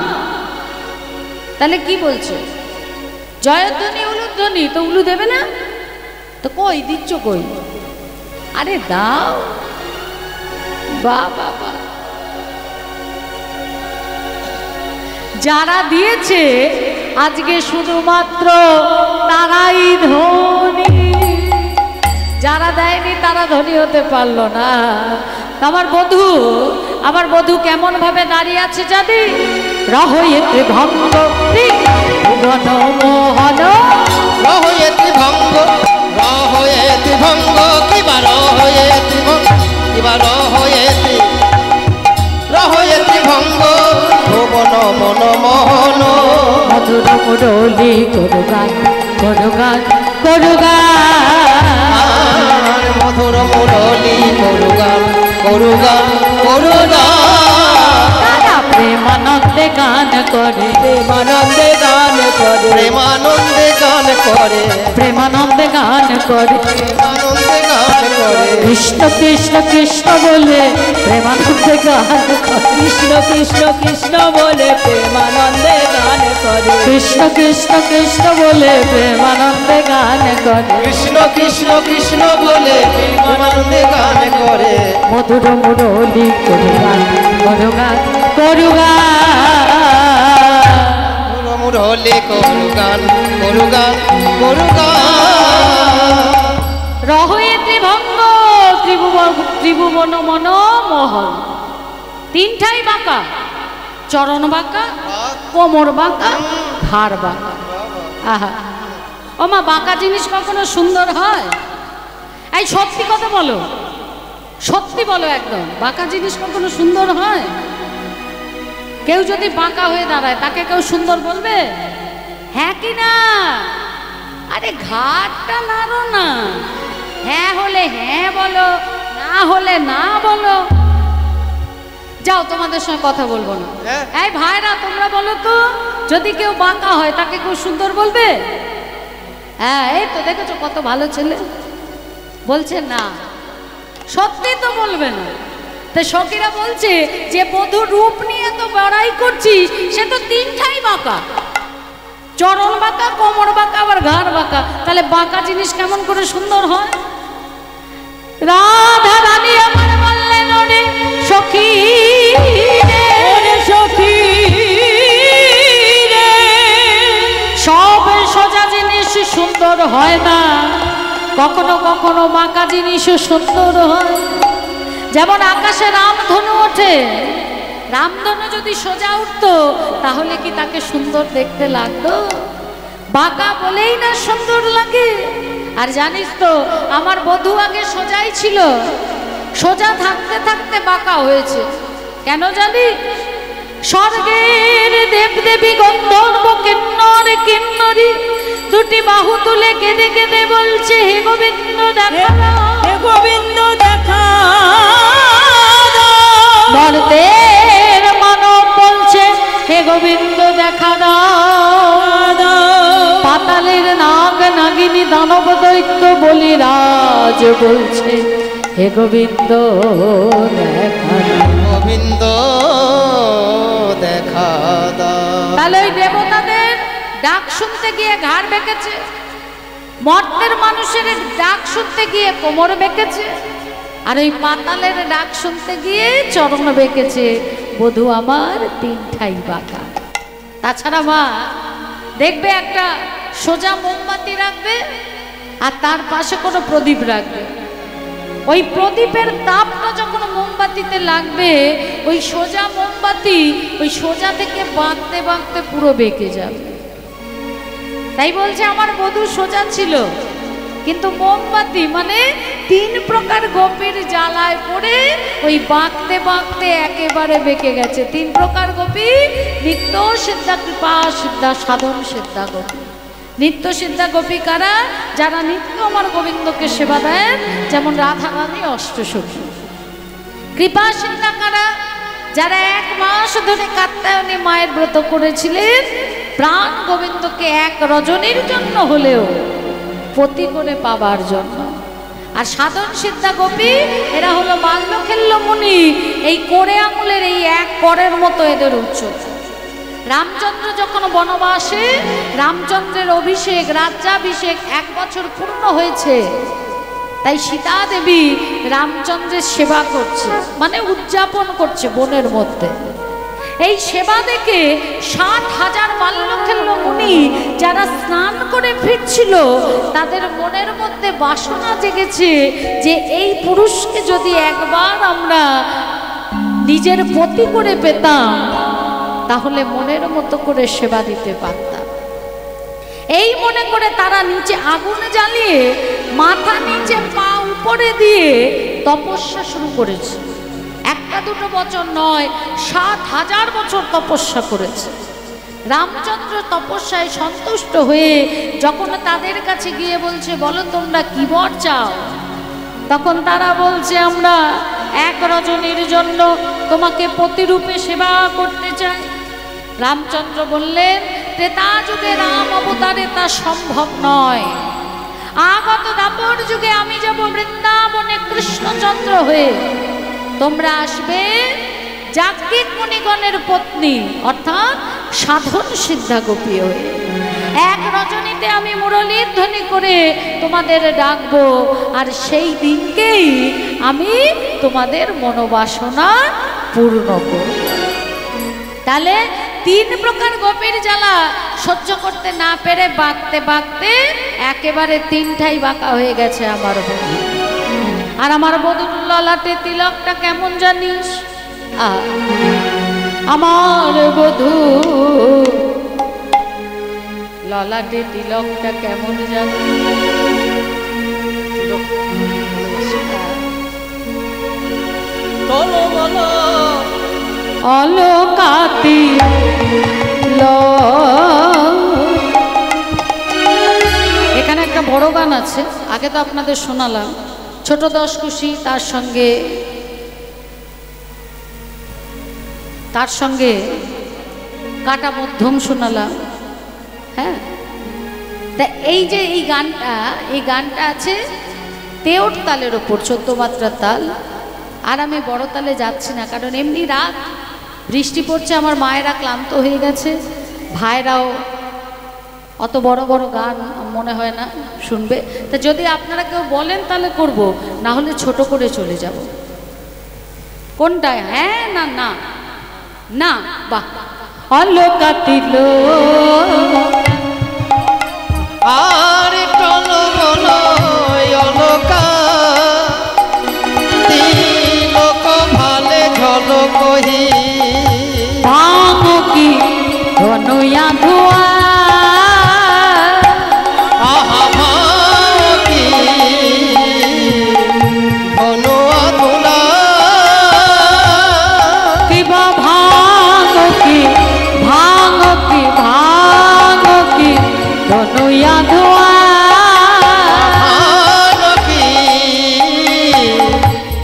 তাহলে কি বলছো? জয়ধ্বনি উলুধ্বনি, তো উলু দেবে না? তো কই দিচ্ছ কই? আরে দাও। বা বাবা, যারা দিয়েছে আজকে শুধুমাত্র তারাই ধনী, যারা দেয়নি তারা ধনী হতে পারলো না। আমার বধূ কেমন ভাবে দাঁড়িয়ে আছে জানি? রহয়েতে ভঙ্গ ভুবন মোহন, রহয়েতে ভঙ্গ, রহয়েতে ভঙ্গ, কিবা রহয়েতে ভঙ্গ, কিবা রহয়েতে, রহয়েতে ভঙ্গ ভুবন মন মোহন। মধুর মুরলী করুগান করুগান করুগান, মধুর মুরলী করুগান করুগান করুগান। তারা প্রেমানন্দে গান করে, প্রেমানন্দে গান করে, প্রেমানন্দে গান করে, প্রেমানন্দে গান করে, প্রেমানন্দে গান করে। কৃষ্ণ কৃষ্ণ কৃষ্ণ বলে প্রেমানন্দে গান করে, কৃষ্ণ কৃষ্ণ কৃষ্ণ বলে প্রেমানন্দে গান করে, কৃষ্ণ কৃষ্ণ কৃষ্ণ বলে প্রেমানন্দে গান করে, কৃষ্ণ কৃষ্ণ কৃষ্ণ বলে প্রেমানন্দে গান করে। মধুর মুরলী করুগান করুগান করুগান, মুরলী করুগান করুগান করুগান। রহয়ে ত্রিভঙ্গ ত্রিভুবন মনোমোহন। তিনটাই বাঁকা, চরণ বাঁকা, কোমর বাঁকা, ঘাড় বাঁকা। আহা, ও মা, বাঁকা জিনিস কখনো সুন্দর হয়? এই সত্যি কথা বলো, সত্যি বলো একদম, বাঁকা জিনিস কখনো সুন্দর হয়? কেউ যদি বাঁকা হয়ে দাঁড়ায় তাকে কেউ সুন্দর বলবে? হ্যাঁ কি না? আরে ঘাটটা নাড়ো না, হ্যাঁ হলে হ্যাঁ বলো, না হলে না বলো। যাও, তোমাদের সঙ্গে কথা বলবো না। এই ভাইরা, তোমরা বলো তো, যদি কেউ বাঁকা হয় তাকে কেউ সুন্দর বলবে? হ্যাঁ, এই তো দেখেছো কত ভালো ছেলে বলছে না, সত্যি তো বলবে না। তো সখীরা বলছে যে বধূ রূপ নিয়ে তো বড়াই করছিস, সে তো তিনটাই বাঁকা, চরণ বাঁকা, কোমর বাঁকা, আবার ঘাড় বাঁকা। তাহলে বাঁকা জিনিস কেমন করে সুন্দর হয়? রাধা রানী আমার বললেন, ওরে সখী রে, ওরে সখী রে, সব সোজা জিনিস সুন্দর হয় না, কখনো কখনো বাঁকা জিনিসও সুন্দর হয়। যেমন আকাশে রামধনু ওঠে, রামধনু যদি সোজা উঠতো তাহলে কি তাকে সুন্দর দেখতে লাগতো? বাঁকা বলেই না সুন্দর লাগে। আর জানিস তো, আমার বধূ আগে সোজাই ছিল, সোজা থাকতে থাকতে বাঁকা হয়েছে। কেন জানি? স্বর্গের দেবদেবী গন্ধর্ব কিন্নর কিন্নরী দুটি বাহু তুলে কেঁদে কেঁদে বলছে, হে গোবিন্দ দেখা দাও, হে গোবিন্দ দেখা মর্তের মানব বলছে, হে গোবিন্দ দেখা দাও। পাতালের নাগ নাগিনী দানব দৈত্য বলিরাজ বলছে, হে গোবিন্দ দেখা দাও। গোবিন্দ দেখা দাও। তাহলে ওই দেবতাদের ডাক শুনতে গিয়ে ঘাড় বেঁকেছে, মর্তের মানুষের ডাক শুনতে গিয়ে কোমর বেঁকেছে, আর ওই পাতালের ডাক শুনতে গিয়ে চরণ বেঁকেছে। বধূ আমার তিনটাই বাঁকা। তাছাড়া মা দেখবে, একটা সোজা মোমবাতি রাখবে আর তার পাশে কোনো প্রদীপ রাখবে। ওই প্রদীপের তাপটা যখন মোমবাতিতে লাগবে, ওই সোজা মোমবাতি ওই সোজা থেকে বাঁকতে বাঁকতে পুরো বেঁকে যাবে। তাই বলছে আমার বধূ সোজা ছিল, কিন্তু মোমবাতি মানে তিন প্রকার গোপীর জ্বালায় পড়ে ওই বাঁকতে বাঁকতে একেবারে বেঁকে গেছে। তিন প্রকার গোপী: নিত্য সিদ্ধা, কৃপা সিদ্ধা, সাধন সিদ্ধা গোপী। নিত্য সিদ্ধা গোপী কারা? যারা নিত্য আমার গোবিন্দকে সেবা দেন, যেমন রাধা রানী অষ্টসখী। কৃপা সিদ্ধা কারা? যারা 1 মাস ধরে কাত্যায়নী মায়ের ব্রত করেছিলেন, প্রাণ গোবিন্দকে 1 রজনীর জন্য হলেও পতি করে পাবার জন্য। আর সাধন সিদ্ধা গোপী এরা হলো বাল্যখেল্য মুনি, এই কোড়ে আঙুলের এই এক করের মতো এদের উচ্চতা। রামচন্দ্র যখন বনবাসে, রামচন্দ্রের অভিষেক, রাজ্যাভিষেক 1 বছর পূর্ণ হয়েছে, তাই সীতা দেবী রামচন্দ্রের সেবা করছে, মানে উদযাপন করছে বনের মধ্যে। এই সেবা দেখে 60,000 বাল্যখেল্য মুনি যারা স্নান করে ফিরছিল, তাদের মনের মধ্যে বাসনা জেগেছে যে এই পুরুষকে যদি একবার আমরা নিজের পতি করে পেতাম, তাহলে মনের মতো করে সেবা দিতে পারতাম। এই মনে করে তারা নিচে আগুন জ্বালিয়ে মাথা নিচে পা উপরে দিয়ে তপস্যা শুরু করেছে। 1-2 বছর নয়, 60,000 বছর তপস্যা করেছে। রামচন্দ্র তপস্যায় সন্তুষ্ট হয়ে যখন তাদের কাছে গিয়ে বলছে, বলো তোমরা কি বর চাও? তখন তারা বলছে, আমরা 1 রজনীর জন্য তোমাকে প্রতিরূপে সেবা করতে চাই। রামচন্দ্র বললেন, ত্রেতা যুগে রাম অবতারে তা সম্ভব নয়। আগত দাপর যুগে আমি যাব বৃন্দাবনে কৃষ্ণচন্দ্র হয়ে, তোমরা আসবে যাজ্ঞিক মুনিগণের পত্নী, অর্থাৎ সাধন সিদ্ধা গোপী হয়ে। 1 রজনীতে আমি মুরলীর ধ্বনি করে তোমাদের ডাকবো, আর সেই দিনকেই আমি তোমাদের মনোবাসনা পূর্ণ করব। তাহলে 3 প্রকার গোপীর জ্বালা সহ্য করতে না পেরে বাঁকতে বাঁকতে একেবারে 3টাই বাঁকা হয়ে গেছে আমার বধূ। আর আমার বধূর ললাটে তিলকটা কেমন জানিস? আমার বধূ ললাটে তিলকটা কেমন জানিস? অলকাতি এখানে একটা বড় গান আছে, আগে তো আপনাদের শোনালাম ছোট 10 খুশি, তার সঙ্গে কাটা মধ্যম শোনালাম। হ্যাঁ, তা এই যে এই গানটা আছে তেওর তালের ওপর, 14 মাত্রার তাল। আর আমি বড় তালে যাচ্ছি না, কারণ এমনি রাত, বৃষ্টি পড়ছে, আমার মায়েরা ক্লান্ত হয়ে গেছে, ভাইরাও অত বড় বড় গান মনে হয় না শুনবে। তা যদি আপনারা কেউ বলেন তাহলে করব, না হলে ছোট করে চলে যাব। কোনটা? হ্যাঁ, না না না, বাহ, অলকাতিল আর টলমল অলকা তিলক ভালে ঝলকহি ভাঙকি ধনুয়া ধোয়া আহা ভাঙকি ধনুয়া ধুলা কিবা ভাঙকি ভাঙকি ভাঙকি ধনুয়া ধোয়া ভাঙকি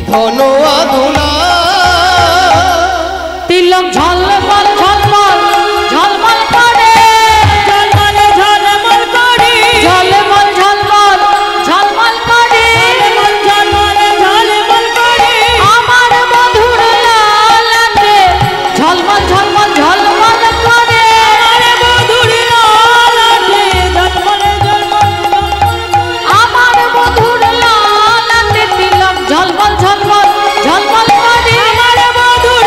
ধনুয়া ধুলা তিলক ঝলমল ঝলমল ঝলমল করে, ঝলমল ঝলমল করে, ঝলমল ঝলমল ঝলমল করে, ঝলমল ঝলমল করে, আমার মধুর লালাতে ঝলমল ঝলমল ঝলমল করে, আমার মধুর লালাতে ঝলমল ঝলমল, আমার মধুর লালাতে তিলক ঝলমল ঝলমল ঝলমল করে, আমার মধুর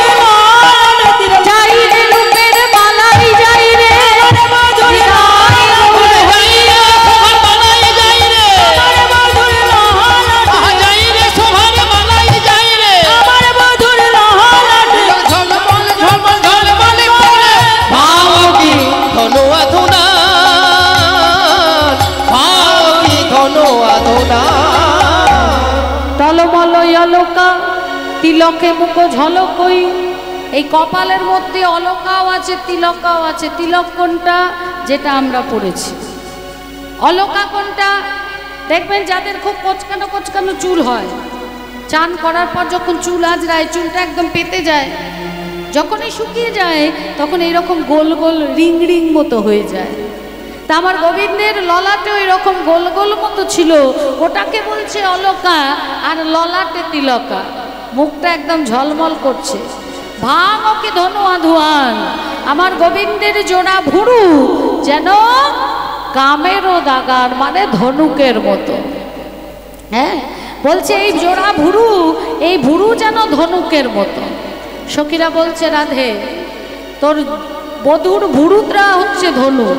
যাই রে রূপের বালাই যাই রে, আমার মধুর যাই রে শোভার মালাই যাই রে, আমার মধুর আহা যাই রে শোভার মালাই যাই রে, আমার মধুর লহলাটে ঝলমল ঝলমল ঝলমল করে ভাঙকি ধনুয়া ধুনা, ভাঙকি ধনুয়া ধুনা। টলমল অলকা তিলকে মুখ ঝলকই। এই কপালের মধ্যে অলকাও আছে, তিলকাও আছে। তিলক কোনটা? যেটা আমরা পড়েছি। অলকা কোনটা? দেখবেন যাদের খুব কোচকানো কোচকানো চুল হয়, চান করার পর যখন চুল আঁচড়ায়, চুলটা একদম পেতে যায়, যখনই শুকিয়ে যায় তখন এইরকম গোল গোল রিং রিং মতো হয়ে যায়। তা আমার গোবিন্দের ললাটে ওই রকম গোল গোল মতো ছিল, ওটাকে বলছে অলকা, আর ললাটে তিলকা, মুখটা একদম ঝলমল করছে। ভাঙ কি ধনুয়া ধুয়ান, আমার গোবিন্দের জোড়া ভুরু যেন কামেরও দাগার, মানে ধনুকের মতো। হ্যাঁ, বলছে এই জোড়া ভুরু, এই ভুরু যেন ধনুকের মতো। সখীরা বলছে রাধে, তোর বধুর ভুরুটা হচ্ছে ধনুক,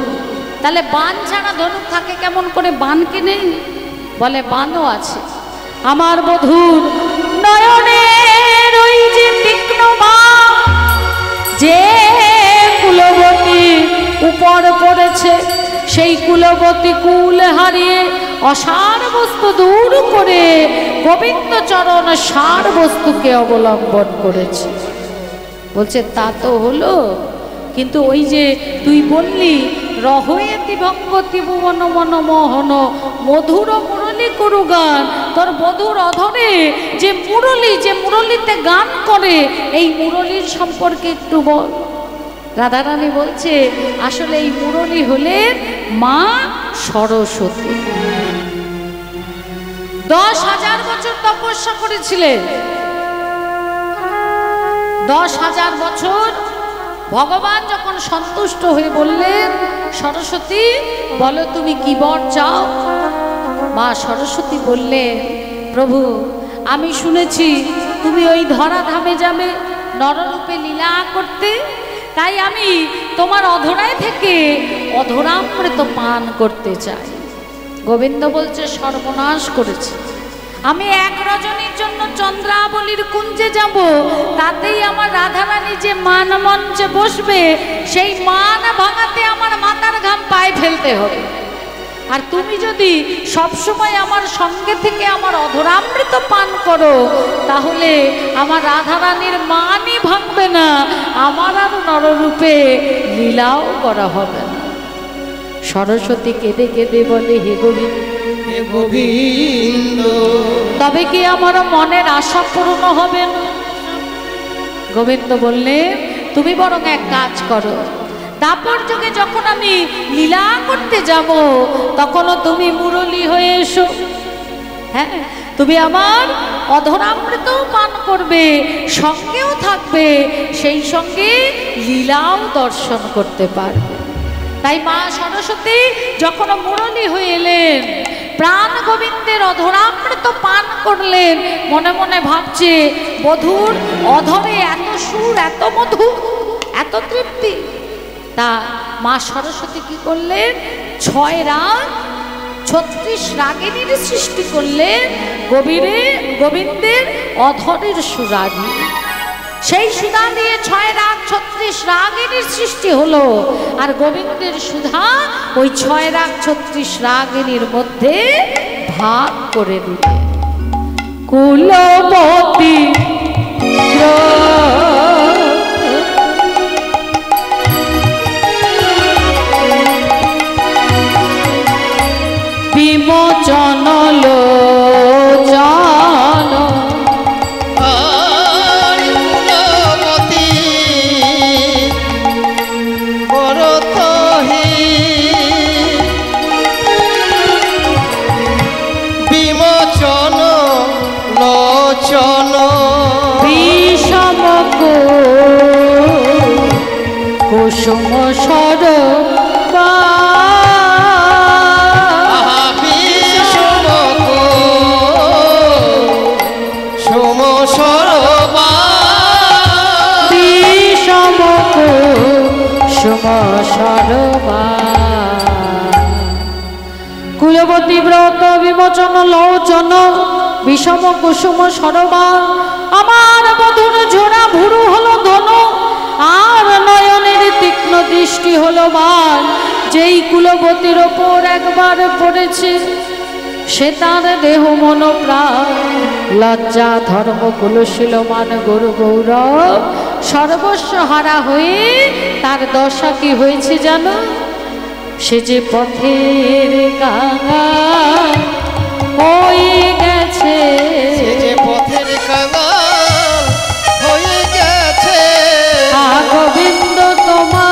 তাহলে বান ছাড়া ধনুক থাকে কেমন করে? বান কি নেই? বলে বানও আছে। আমার বধুর নয়নের ওই যে তীক্ষ্ণ বাণ, যে কুলবতী উপর পড়েছে, সেই কুলবতী কুল হারিয়ে অসার বস্তু দূর করে গোবিন্দ চরণ সার বস্তুকে অবলম্বন করেছে। বলছে তা তো হলো, কিন্তু ওই যে তুই বললি রহয়েতি ভঙ্গতি ভুবন মন মোহন মধুর মুরলী করু গান, তোর বধুর অধরে যে মুরলী, যে মুরলীতে গান করে, এই মুরলীর সম্পর্কে একটু বল। রাধারানী বলছে আসলে এই মুরলী হলেন মা সরস্বতী। 10,000 বছর তপস্যা করেছিলেন, 10,000 বছর। ভগবান যখন সন্তুষ্ট হয়ে বললেন সরস্বতী বলো তুমি কি বর চাও, মা সরস্বতী বললেন প্রভু আমি শুনেছি তুমি ওই ধরাধামে যাবে নররূপে লীলা করতে, তাই আমি তোমার অধরায় থেকে অধরামৃত পান করতে চাই। গোবিন্দ বলছে সর্বনাশ করেছে, আমি 1 রজনীর জন্য চন্দ্রাবলীর কুঞ্জে যাব, তাতেই আমার রাধারানী যে মান মঞ্চে বসবে, সেই মান ভাঙাতে আমার মাথার ঘাম পায়ে ফেলতে হবে। আর তুমি যদি সবসময় আমার সঙ্গে থেকে আমার অধরামৃত পান করো, তাহলে আমার রাধারানীর মানই ভাঙবে না, আমার আর নররূপে লীলাও করা হবে না। সরস্বতী কেঁদে কেঁদে বলে হে গোবিন্দ, হে গোবিন্দ, তবে কি আমার মনের আশা পূর্ণ হবে না? গোবিন্দ বললে তুমি বরং এক কাজ করো, দাপর যুগে যখন আমি লীলা করতে যাব, তখনও তুমি মুরলী হয়ে এসো। হ্যাঁ, তুমি আমার অধরামৃতও পান করবে, সঙ্গেও থাকবে, সেই সঙ্গে লীলাও দর্শন করতে পারবে। তাই মা সরস্বতী যখন মুরলী হয়ে এলেন, প্রাণ গোবিন্দের অধরামৃত পান করলেন, মনে মনে ভাবছে বধূর অধরে এত সুর, এত মধু, এত তৃপ্তি। তা মা সরস্বতী কি করলেন? 6 রাগ 36 রাগিনীর সৃষ্টি করলেন গোবিন্দের অধরের সুরা দিয়ে। সেই সুধা দিয়ে 6 রাগ 36 রাগিনীর সৃষ্টি হলো, আর গোবিন্দের সুধা ওই 6 রাগ 36 রাগিনীর মধ্যে ভাগ করে দিলেন। কুলবতী বিমোচন লোচন বিমোচন লোচন বিষম কুসুম সর কুলবতী ব্রত বিমোচন লোচন বিষম কুসুম সরবা, আমার বধূর ঝোড়া ভুরু হলো ধনু, আর নয়নের তীক্ষ্ণ দৃষ্টি হলো বাণ। যেই কুলবতীর ওপর একবার পড়েছে, সে তার দেহ মন প্রাণ, লজ্জা ধর্ম কুলশীল মান গরু গৌরব সর্বস্ব হারা হয়ে তার দশা কি হয়েছে জানো? সে যে পথের কাঙাল হয়ে গেছে, সে যে পথের কাঙাল হয়ে গেছে। গোবিন্দ তোমার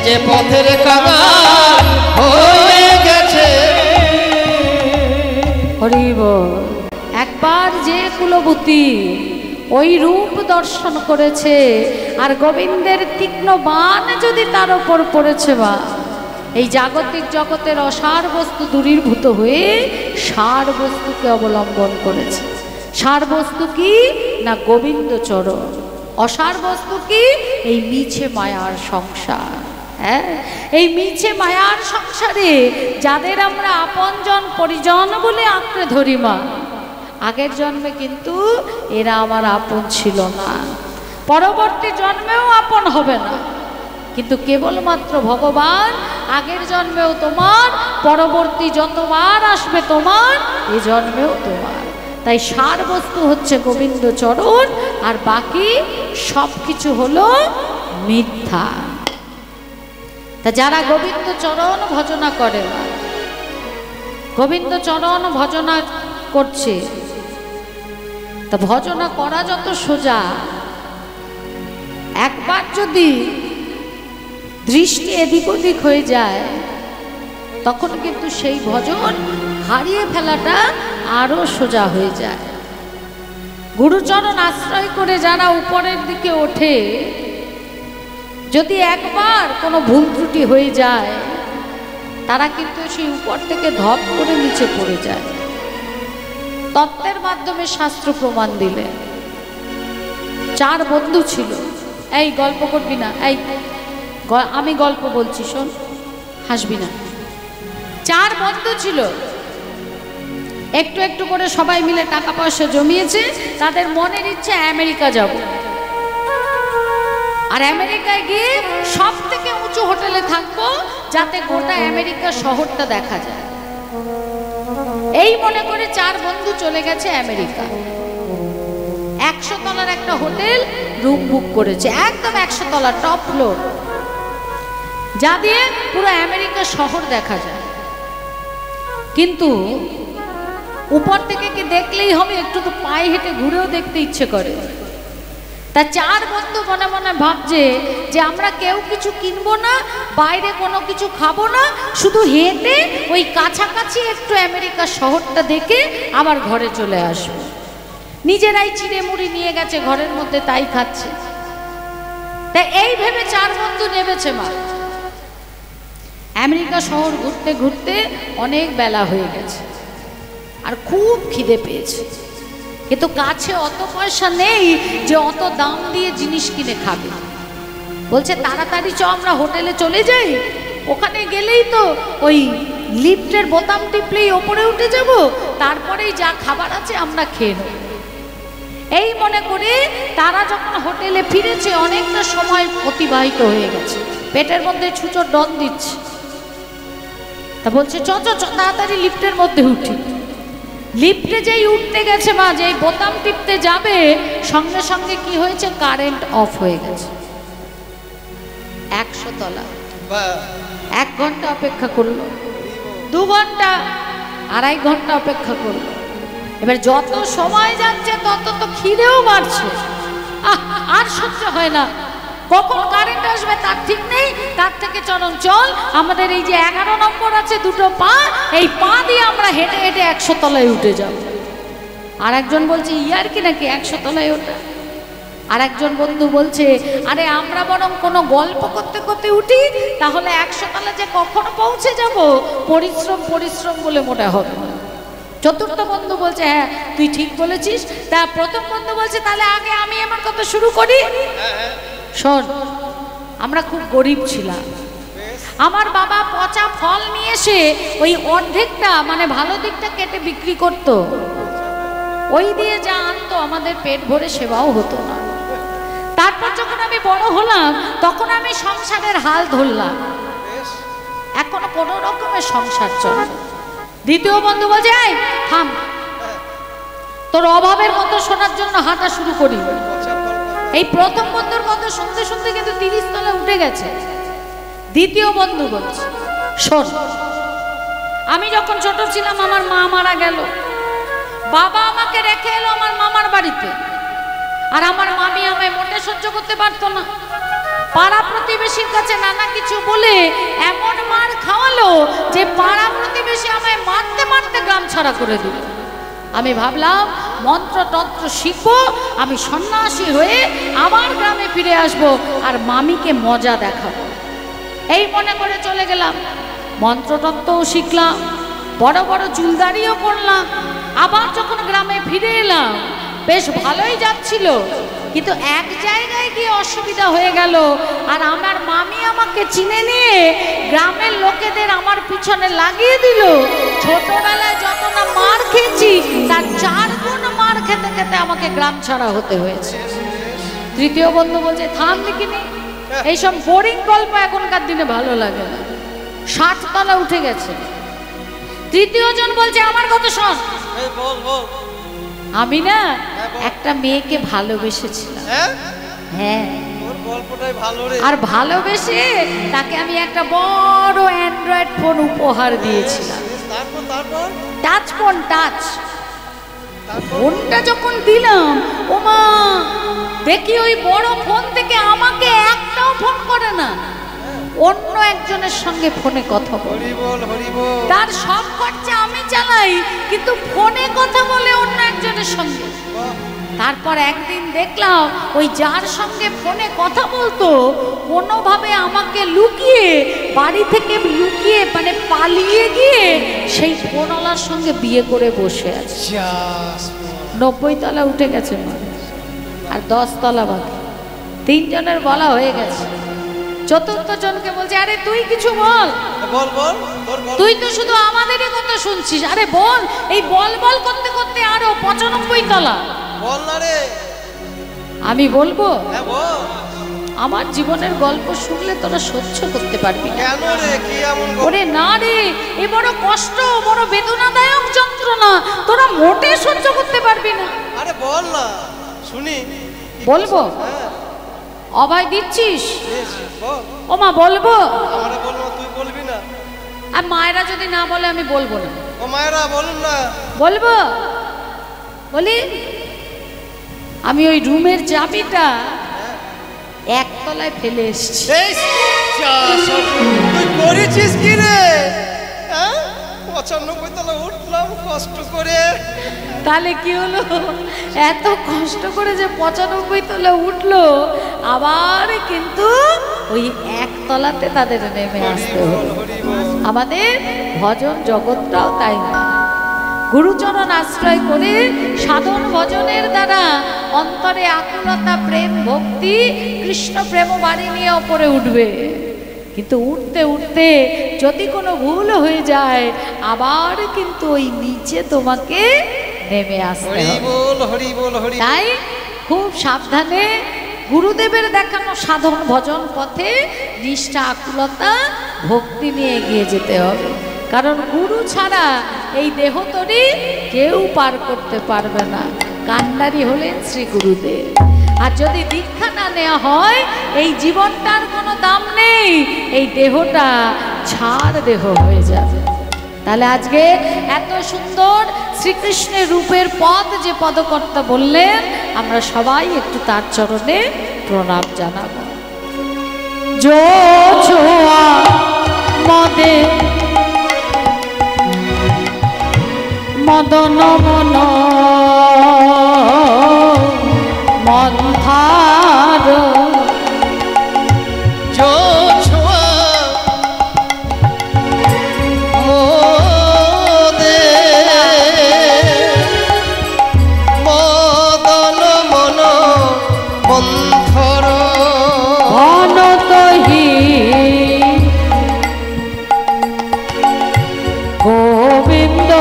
যে পথের কাঙাল হয়ে গেছে। হরিব একবার যে কুলবতী ওই রূপ দর্শন করেছে, আর গোবিন্দের তীক্ষ্ণ বাণ যদি তার ওপর পড়েছে, বা এই জাগতিক জগতের অসার বস্তু দূরীভূত হয়ে সার বস্তুকে অবলম্বন করেছে। সার বস্তু কি না গোবিন্দ চরণ, অসার বস্তু কি এই মিছে মায়ার সংসার। হ্যাঁ, এই মিছে মায়ার সংসারে যাদের আমরা আপনজন পরিজন বলে আঁকড়ে ধরি, মা আগের জন্মে কিন্তু এরা আমার আপন ছিল না, পরবর্তী জন্মেও আপন হবে না, কিন্তু কেবলমাত্র ভগবান আগের জন্মেও তোমার, পরবর্তী যতবার আসবে তোমার, এ জন্মেও তোমার। তাই সার বস্তু হচ্ছে গোবিন্দ চরণ, আর বাকি সব কিছু হলো মিথ্যা। তা যারা গোবিন্দ চরণ ভজনা করে, গোবিন্দ চরণ ভজনা করছে, তা ভজনা করা যত সোজা, একবার যদি দৃষ্টি এদিক ওদিক হয়ে যায় তখন কিন্তু সেই ভজন হারিয়ে ফেলাটা আরো সোজা হয়ে যায়। গুরুচরণ আশ্রয় করে যারা উপরের দিকে ওঠে, যদি একবার কোনো ভুল ত্রুটি হয়ে যায় তারা কিন্তু সেই উপর থেকে ধপ করে নিচে পড়ে যায়। তত্ত্বের মাধ্যমে শাস্ত্র প্রমাণ দিলে। 4 বন্ধু ছিল, এই গল্প করবি না, এই আমি গল্প বলছি শোন, হাসবি না। 4 বন্ধু ছিল, একটু একটু করে সবাই মিলে টাকা পয়সা জমিয়েছে, তাদের মনের ইচ্ছে আমেরিকা যাব, আর আমেরিকায় গিয়ে সব থেকে উঁচু হোটেলে থাকবো যাতে গোটা আমেরিকা শহরটা দেখা যায়। এই মনে করে 4 বন্ধু চলে গেছে আমেরিকা। 100 তলার একটা হোটেল রুম বুক করেছে, একদম 100 তলা টপ ফ্লোর, যা দিয়ে পুরো আমেরিকা শহর দেখা যায়। কিন্তু উপর থেকে কি দেখলেই হবে, একটু তো পায়ে হেঁটে ঘুরেও দেখতে ইচ্ছে করে। তা 4 বন্ধু মনে মনে ভাবছে যে আমরা কেউ কিছু কিনবো না, বাইরে কোনো কিছু খাবো না, শুধু হেঁটে ওই কাছাকাছি একটু আমেরিকা শহরটা দেখে আবার ঘরে চলে আসবো। নিজেরাই চিড়ে মুড়ি নিয়ে গেছে ঘরের মধ্যে, তাই খাচ্ছে। তা এই ভেবে 4 বন্ধু নেমেছে। মা আমেরিকা শহর ঘুরতে ঘুরতে অনেক বেলা হয়ে গেছে, আর খুব খিদে পেয়েছে, কিন্তু কাছে অত পয়সা নেই যে অত দাম দিয়ে জিনিস কিনে খাবে। বলছে তাড়াতাড়ি চ আমরা হোটেলে চলে যাই, ওখানে গেলেই তো ওই লিফটের বোতাম টিপলেই ওপরে উঠে যাব, তারপরেই যা খাবার আছে আমরা খেয়ে নেব। এই মনে করে তারা যখন হোটেলে ফিরেছে অনেকটা সময় অতিবাহিত হয়ে গেছে, পেটের মধ্যে ছুঁচোর ডন দিচ্ছে। তা বলছে চ চ চ তাড়াতাড়ি লিফটের মধ্যে উঠি। লিফটে যেই উঠতে গেছে, মা যেই বোতাম টিপতে যাবে, সঙ্গে সঙ্গে কি হয়েছে, কারেন্ট অফ হয়ে গেছে। 100 তলা। 1 ঘন্টা অপেক্ষা করলো, 2 ঘন্টা, 2.5 ঘন্টা অপেক্ষা করলো। এবার যত সময় যাচ্ছে তত তো খিদেও বাড়ছে, আর সহ্য হয় না, কখন কারেন্ট আসবে তার ঠিক নেই। তার থেকে চলন চল, আমাদের এই যে 11 নম্বর আছে 2টো পা, এই পা দিয়ে আমরা হেঁটে হেঁটে 100 তলায় উঠে যাব। আর একজন বলছে ইয়ার কি নাকি 100 তলায় ওঠা। আর একজন বন্ধু বলছে আরে আমরা বরং কোনো গল্প করতে করতে উঠি, তাহলে 100 তলা যে কখন পৌঁছে যাব, পরিশ্রম পরিশ্রম বলে মনে হবে। চতুর্থ বন্ধু বলছে হ্যাঁ তুই ঠিক বলেছিস। তা প্রথম বন্ধু বলছে তাহলে আগে আমি আমার কথা শুরু করি। শোন, আমরা খুব গরিব ছিলাম, আমার বাবা পচা ফল নিয়ে এসে ওই অর্ধেকটা মানে ভালো দিকটা কেটে বিক্রি করত, ওই দিয়ে যা আনতো আমাদের পেট ভরে সেবাও হতো না। তারপর যখন আমি বড় হলাম তখন আমি সংসারের হাল ধরলাম, এখনো কোনো রকমের সংসার চলে। দ্বিতীয় বন্ধু বলছে এই থাম, তোর অভাবের মতো শোনার জন্য হাঁটা শুরু করি। এই প্রথম বন্ধুর মতো শুনতে শুনতে কিন্তু 30 তলা উঠে গেছে। দ্বিতীয় বন্ধু বলছে শোন, আমি যখন ছোট ছিলাম আমার মা মারা গেল, বাবা আমাকে রেখে এলো আমার মামার বাড়িতে, আর আমার মামি আমায় মোটে সহ্য করতে পারতো না, পাড়া প্রতিবেশীর কাছে নানা কিছু বলে এমন মার খাওয়ালো যে পাড়া প্রতিবেশী আমায় মারতে মারতে গ্রাম ছাড়া করে দিল। আমি ভাবলাম মন্ত্রতন্ত্র শিখবো, আমি সন্ন্যাসী হয়ে আবার গ্রামে ফিরে আসব আর মামিকে মজা দেখাবো। এই মনে করে চলে গেলাম, মন্ত্রতন্ত্রও শিখলাম, বড় বড় চুলদারিও করলাম। আবার যখন গ্রামে ফিরে এলাম বেশ ভালোই যাচ্ছিল, কিন্তু এক জায়গায় গিয়ে অসুবিধা হয়ে গেল। আর আমার মামি আমাকে চিনে নিয়ে গ্রামের লোকেদের আমার পিছনে লাগিয়ে দিল। ছোটবেলায় যত না মার খেয়েছি তার 4 গুণ মার খেতে খেতে আমাকে গ্রাম ছাড়া হতে হয়েছে। তৃতীয় বন্ধু বলছে, থাম দেখিনি, এইসব বোরিং গল্প এখনকার দিনে ভালো লাগে না। 60 তলা উঠে গেছে। তৃতীয় জন বলছে, আমার কথা শোন। আমি না একটা মেয়েকে ভালোবেসেছিলাম। হ্যাঁ, আর ভালোবেসে তাকে আমি একটা বড় অ্যান্ড্রয়েড ফোন উপহার দিয়েছিলাম। টাচ ফোন, টাচ ফোনটা যখন দিলাম, ওমা দেখি ওই বড় ফোন থেকে আমাকে একটাও ফোন করে না, অন্য একজনের সঙ্গে ফোনে কথা বলে। তার সব খরচা আমি চালাই, কিন্তু ফোনে কথা বলে অন্য একজনের সঙ্গে। তারপর একদিন দেখলাম ওই যার সঙ্গে ফোনে কথা বলতো কোনোভাবে আমাকে লুকিয়ে বাড়ি থেকে লুকিয়ে মানে পালিয়ে গিয়ে সেই ফোনওয়ালার সঙ্গে বিয়ে করে বসে আছে। 90 তলা উঠে গেছে মানুষ, আর 10 তলা বাকি। 3 জনের বলা হয়ে গেছে। চতুর্থ জনকে বলছে, আরে তুই কিছু বল। তুই তো শুধু আমাদেরই কথা শুনছিস, আরে বল। এই বল বল করতে করতে আরো 95 তলা। বল না রে। আমি বলবো, হ্যাঁ বল। আমার জীবনের গল্প শুনলে তোরা সহ্য করতে পারবি না। কেন রে, কি এমন? ওরে না রে, এ বড় কষ্ট, বড় বেদনাদায়ক যন্ত্রণা, তোরা মোটে সহ্য করতে পারবি না। আরে বল না, শুনি। বলবো? অভয় দিচ্ছিস? ও মা, বলবো? আমারে বলবো, তুই বলবি না? আর মায়েরা যদি না বলে আমি বলবো না। ও মায়েরা বলুন না। বলবো? বলি, আমি ওই রুমের চাবিটা 1 তলায় ফেলে এসেছি। তুই করেছিস কি রে? 95 তলা উঠলাম কষ্ট করে। তাহলে কি হলো? এত কষ্ট করে যে 95 তলা উঠলো, আবার কিন্তু ওই 1 তলাতে তাদের নেমে আসতে হলো। আমাদের ভজন জগৎটাও তাই না। গুরুচরণ আশ্রয় করে সাধন ভজনের দ্বারা অন্তরে আকুলতা, প্রেম, ভক্তি, কৃষ্ণ প্রেম বাড়ি নিয়ে ওপরে উঠবে। কিন্তু উঠতে উঠতে যদি কোনো ভুল হয়ে যায়, আবার কিন্তু ওই নিচে তোমাকে নেমে আসতে হবে। তাই খুব সাবধানে গুরুদেবের দেখানো সাধন ভজন পথে নিষ্ঠা, আকুলতা, ভক্তি নিয়ে এগিয়ে যেতে হবে। কারণ গুরু ছাড়া এই দেহতরি কেউ পার করতে পারবে না। কান্ডারি হলেন শ্রী গুরুদেব। আর যদি দীক্ষা না নেওয়া হয়, এই জীবনটার কোনো দাম নেই, এই দেহটা ছাড় দেহ হয়ে যাবে। তাহলে আজকে এত সুন্দর শ্রীকৃষ্ণের রূপের পদ যে পদকর্তা বললেন, আমরা সবাই একটু তার চরণে প্রণাম জানাবো। জো ছোয়া মদে মদন মন মন্থার জো ছোয়া মোদে মদন মন মন্থর ঘনতহি গোবিন্দ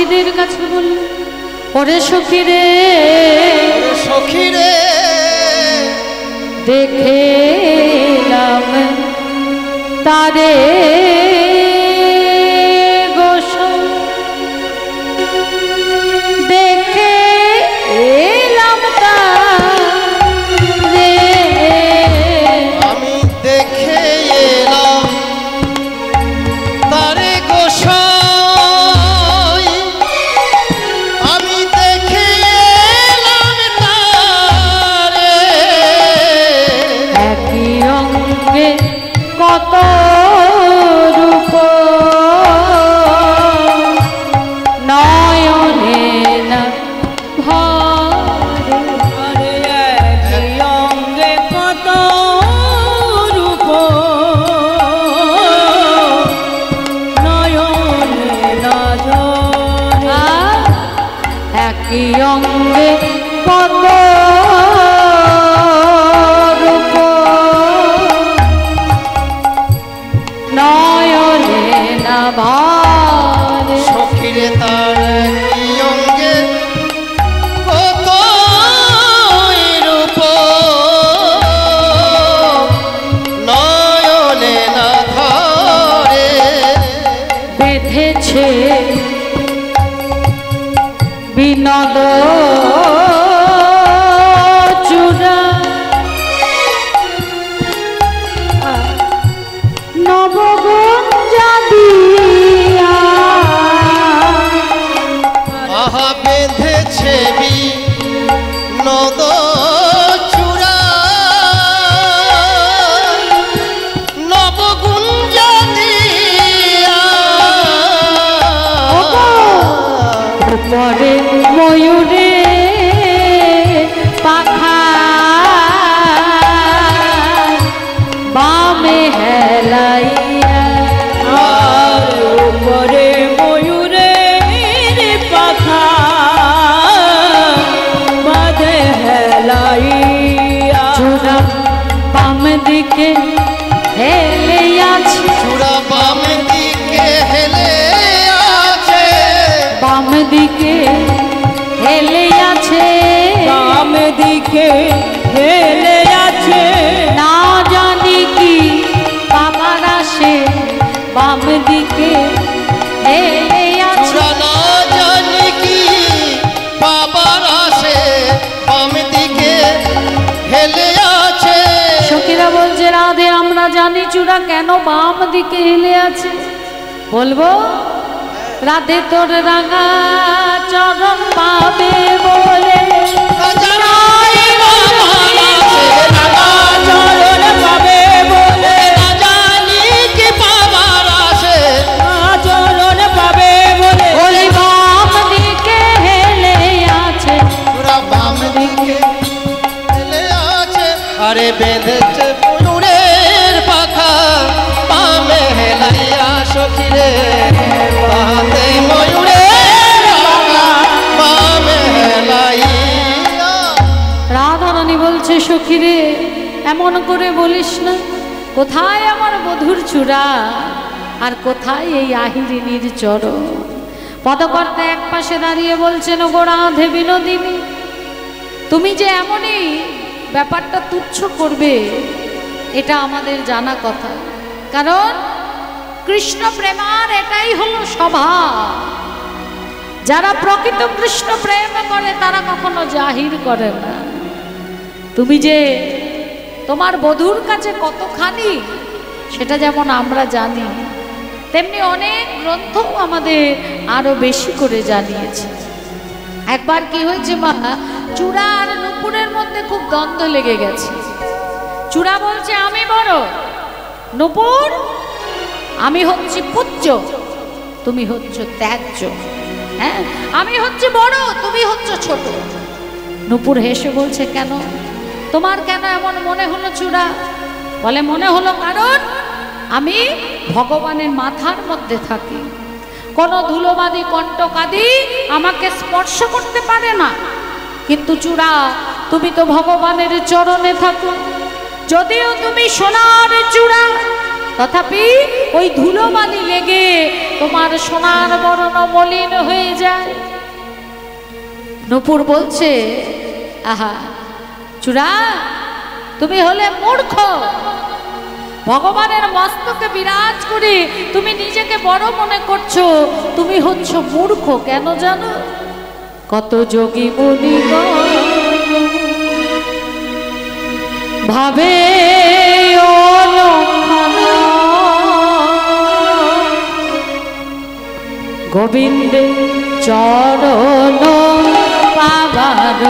সখীদের কাছে বলল, ওরে সখী রে, সখী রে, দেখেলাম তারে গোসল, দেখে এলাম তারে, আমি দেখে এলাম তারে গোসাই, আমি দেখে এলাম তারে, একই অঙ্গে কত রূপ, নয়নে না ভরে, আরে একই অঙ্গে কত রূপ, নয়নে না ঝরে। একই অঙ্গে কত রূপ, নয়নে না ভরে। সখীরে তার কি অঙ্গে কত রূপ, নয়নে না ধরে, বেঁধেছে বিনোদ চূড়া, নবগুঞ্জা দিয়া, আহা বেঁধেছে নদ চূড়া, নবগুঞ্জা দিয়া, উপরে ময়ূরে পাখা, বামে হেলাইয়া, আর উপরে ময়ূরের পাখা, বাঁধে হেলাইয়া। চূড়া বাম দিকে হেলে আছে, চূড়া বাম দিকে হেলে আছে, বাম দিকে হেলে আছে, বাম দিকে হেলে আছে। না জানি কি বাবার আসে, বাম দিকে হেলে আছে। চূড়া না জানি কি বাবার আসে, বাম দিকে হেলে আছে। সখীরা বলছে, রাধে আমরা জানি চূড়া কেন বাম দিকে হেলে আছে। বলবো, রাধে তোর রাঙা চরণ পাবে বলে, জানাই বাবার আসে, রাঙা চরণ পাবে বলে, না জানি কি বাবার আসে, চরণ পাবে বলে, ওই বাম দিকে হেলে আছে, চূড়া বাম দিকে হেলে আছে। আরে বেঁধেছে ময়ূরের পাখা, বামে হেলাইয়া সখীরে, হাতে ময়ূরের পাখা, বামে হেলাইয়া। রাধারানী বলছে, সখীরে এমন করে বলিস না, কোথায় আমার বধুর চূড়া আর কোথায় এই আহিরিনীর চরণ। পদকর্তা এক পাশে দাঁড়িয়ে বলছেন, গো রাধে বিনোদিনী, তুমি যে এমনই ব্যাপারটা তুচ্ছ করবে এটা আমাদের জানা কথা, কারণ কৃষ্ণ প্রেমার এটাই হলো স্বভাব। যারা প্রকৃত কৃষ্ণ প্রেম করে তারা কখনো জাহির করে না। তুমি যে তোমার বধূর কাছে কতখানি সেটা যেমন আমরা জানি, তেমনি অনেক গ্রন্থও আমাদের আরো বেশি করে জানিয়েছে। একবার কি হয়েছে মা, চূড়া আর নুপুরের মধ্যে খুব দ্বন্দ্ব লেগে গেছে। চূড়া বলছে আমি বড়, নুপুর আমি হচ্ছি পূজ্য, তুমি হচ্ছ ত্যায্য। হ্যাঁ, আমি হচ্ছে বড়, তুমি হচ্ছ ছোট। নুপুর হেসে বলছে, কেন তোমার কেন এমন মনে হলো চূড়া? বলে, মনে হলো কারণ আমি ভগবানের মাথার মধ্যে থাকি, কোনো ধুলোবাদী কণ্টকাদি আমাকে স্পর্শ করতে পারে না। কিন্তু চূড়া, তুমি তো ভগবানের চরণে থাকো, যদিও তুমি সোনার চূড়া, তথাপি ওই ধুলোবালি লেগে তোমার সোনার বরণ মলিন হয়ে যায়। নূপুর বলছে, আহা চূড়া, তুমি হলে মূর্খ। ভগবানের মস্তকে বিরাজ করে তুমি নিজেকে বড় মনে করছো, তুমি হচ্ছ মূর্খ। কেন জানো? কত যোগী মুনিগণ ভাবে অলক্ষণ, গোবিন্দে চরণ পাবার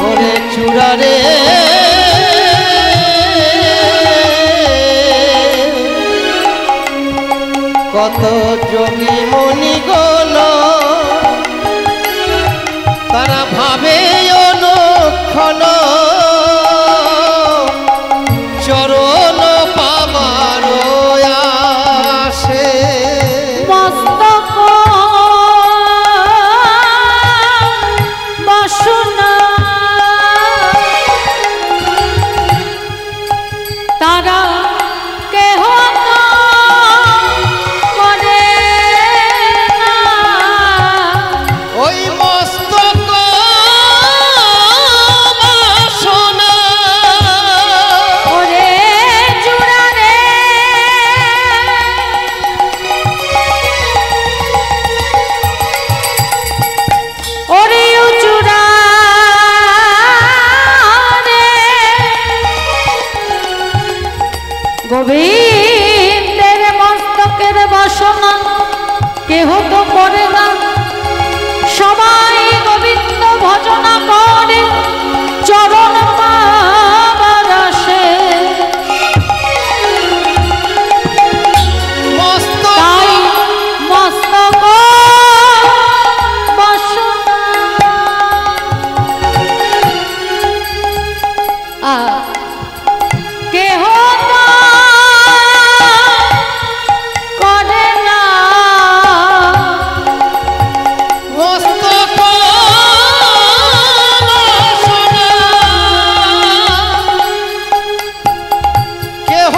ওরে চূড়া রে, কত যোগী মুনিগণ তারা ভাবে অনুক্ষণ চরণ পাবার আসে। মস্তক বাসনা তারা কেহ করে না, ওই মস্তক বাসনা ওরে চূড়া রে, ওরে চূড়া রে, গোবিন্দের মস্তকের বাসনা কেহ তো করে না, সবাই গোবিন্দ ভজনা করে চরণ পাবার আসে। মস্তক তাই মস্তক বাসনা কেহ তো করে না, মস্তক বাসনা কেহ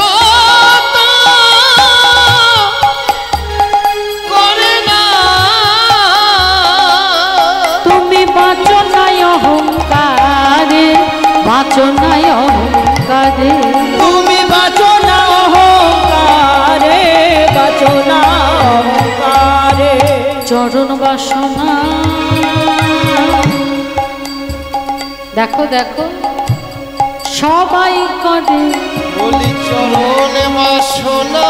তো করে না। তুমি বাঁচো নাই অহংকারে, বাঁচো নাই অহংকারে, তুমি বাঁচো না অহংকারে, বাঁচো না অহংকারে। চরণ বাসনা। দেখো দেখো সবাই করে, বলি চরণ বাসনা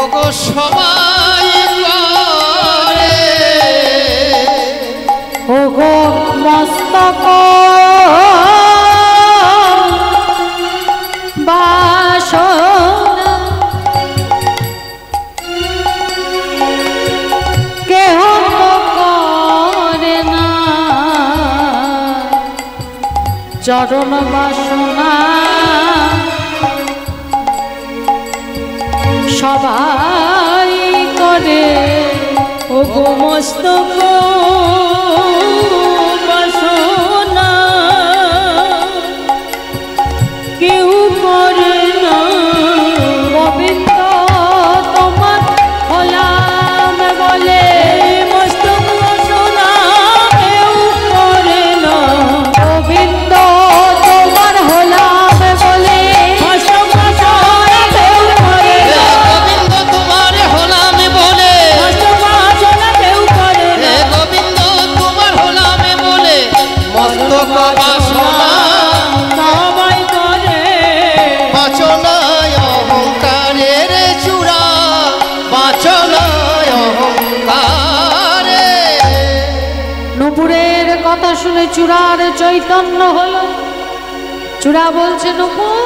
ওগো সবাই করে। ওগো মস্তক বাসনা কেহ তো করে না, চরণ বাসনা সবাই করে। ওগো মস্তক বাসনা কেউ করে না, গোবিন্দ তোমার হলাম বলে, মস্তক বাসনা কেউ করে না, গোবিন্দ তোমার হলাম বলে, মস্তক বাসনা কেউ করে না, গোবিন্দ তোমার হলাম বলে, মস্তক বাসনা কেউ করে না, গোবিন্দ তোমার হলাম বলে মস্তক বাসনা সবাই করে। বাচনায় অহংকারের চূড়া, বাচনায় অহংকারে। নূপুরের কথা শুনে চূড়ার চৈতন্য হলো। চূড়া বলছে, নূপুর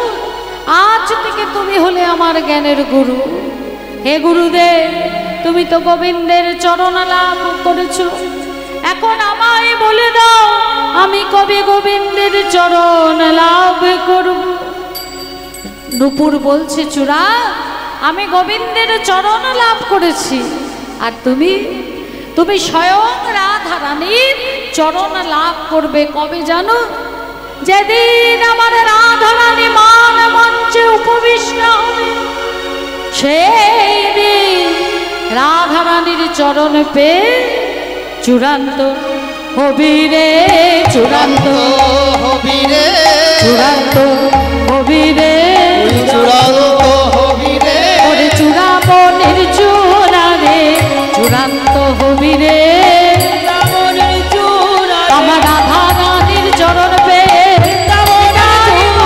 আজ থেকে তুমি হলে আমার জ্ঞানের গুরু। হে গুরুদেব, তুমি তো গোবিন্দের চরণ লাভ করেছো, এখন আমায় বলে দাও আমি কবে গোবিন্দের চরণ লাভ করব। নূপুর বলছে, চূড়া আমি গোবিন্দের চরণ লাভ করেছি, আর তুমি তুমি স্বয়ং রাধা রানীর চরণ লাভ করবে কবে জানো? যেদিন আমার রাধারানী মান মঞ্চে উপবিষ্ট হবে, সেই দিন রাধারানীর চরণ পেয়ে চূড়ান্ত হবি রে, চূড়ান্ত হবি রে, চূড়ান্ত হবি রে, চূড়ান্ত হবি রে, ওরে চূড়ামণির চূড়া রে, চূড়ান্ত হবি রে। আমার রাধারানীর চরণ পেয়ে রাধারানীর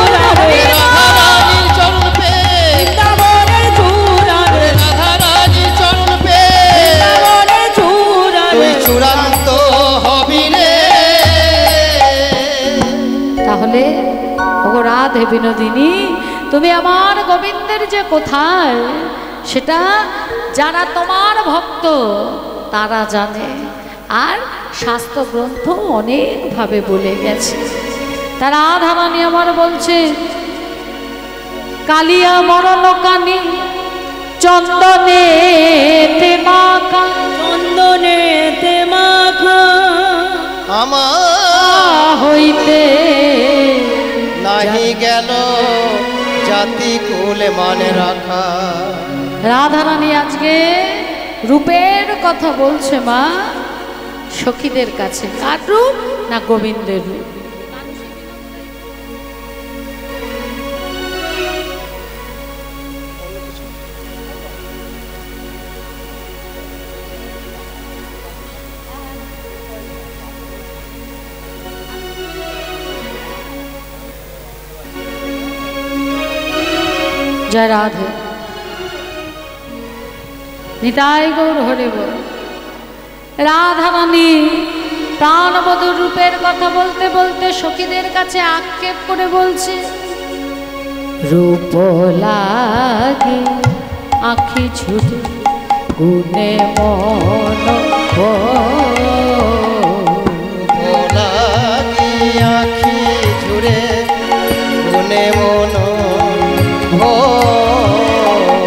চরণ পেয়ে, রাধারানীর চরণ পেয়ে তুই চূড়ান্ত হবি রে। তাহলে ওগো রাধে বিনোদিনী, তুমি আমার গোবিন্দের যে কোথায় সেটা যারা তোমার ভক্ত তারা জানে, আর শাস্ত্র গ্রন্থ অনেকভাবে বলে গেছে। তার রাধারানী আমার বলছে, কালিয়া মরণ কানি চন্দনে তে মাখা, চন্দনে তে মাখা আমার হইতে নাহি গেল জাতি কুল মানে রাখা। রাধারানী আজকে রূপের কথা বলছে মা সখীদের কাছে। কার রূপ? না গোবিন্দের রূপ। জয় রাধে, নিতাই গৌর হরে বল। রাধারানী প্রাণবধূর রূপের কথা বলতে বলতে সখীদের কাছে আক্ষেপ করে বলছে, রূপ লাগে আখি ছুটে গুণে মন লাগি আখি জুড়ে গুণে মন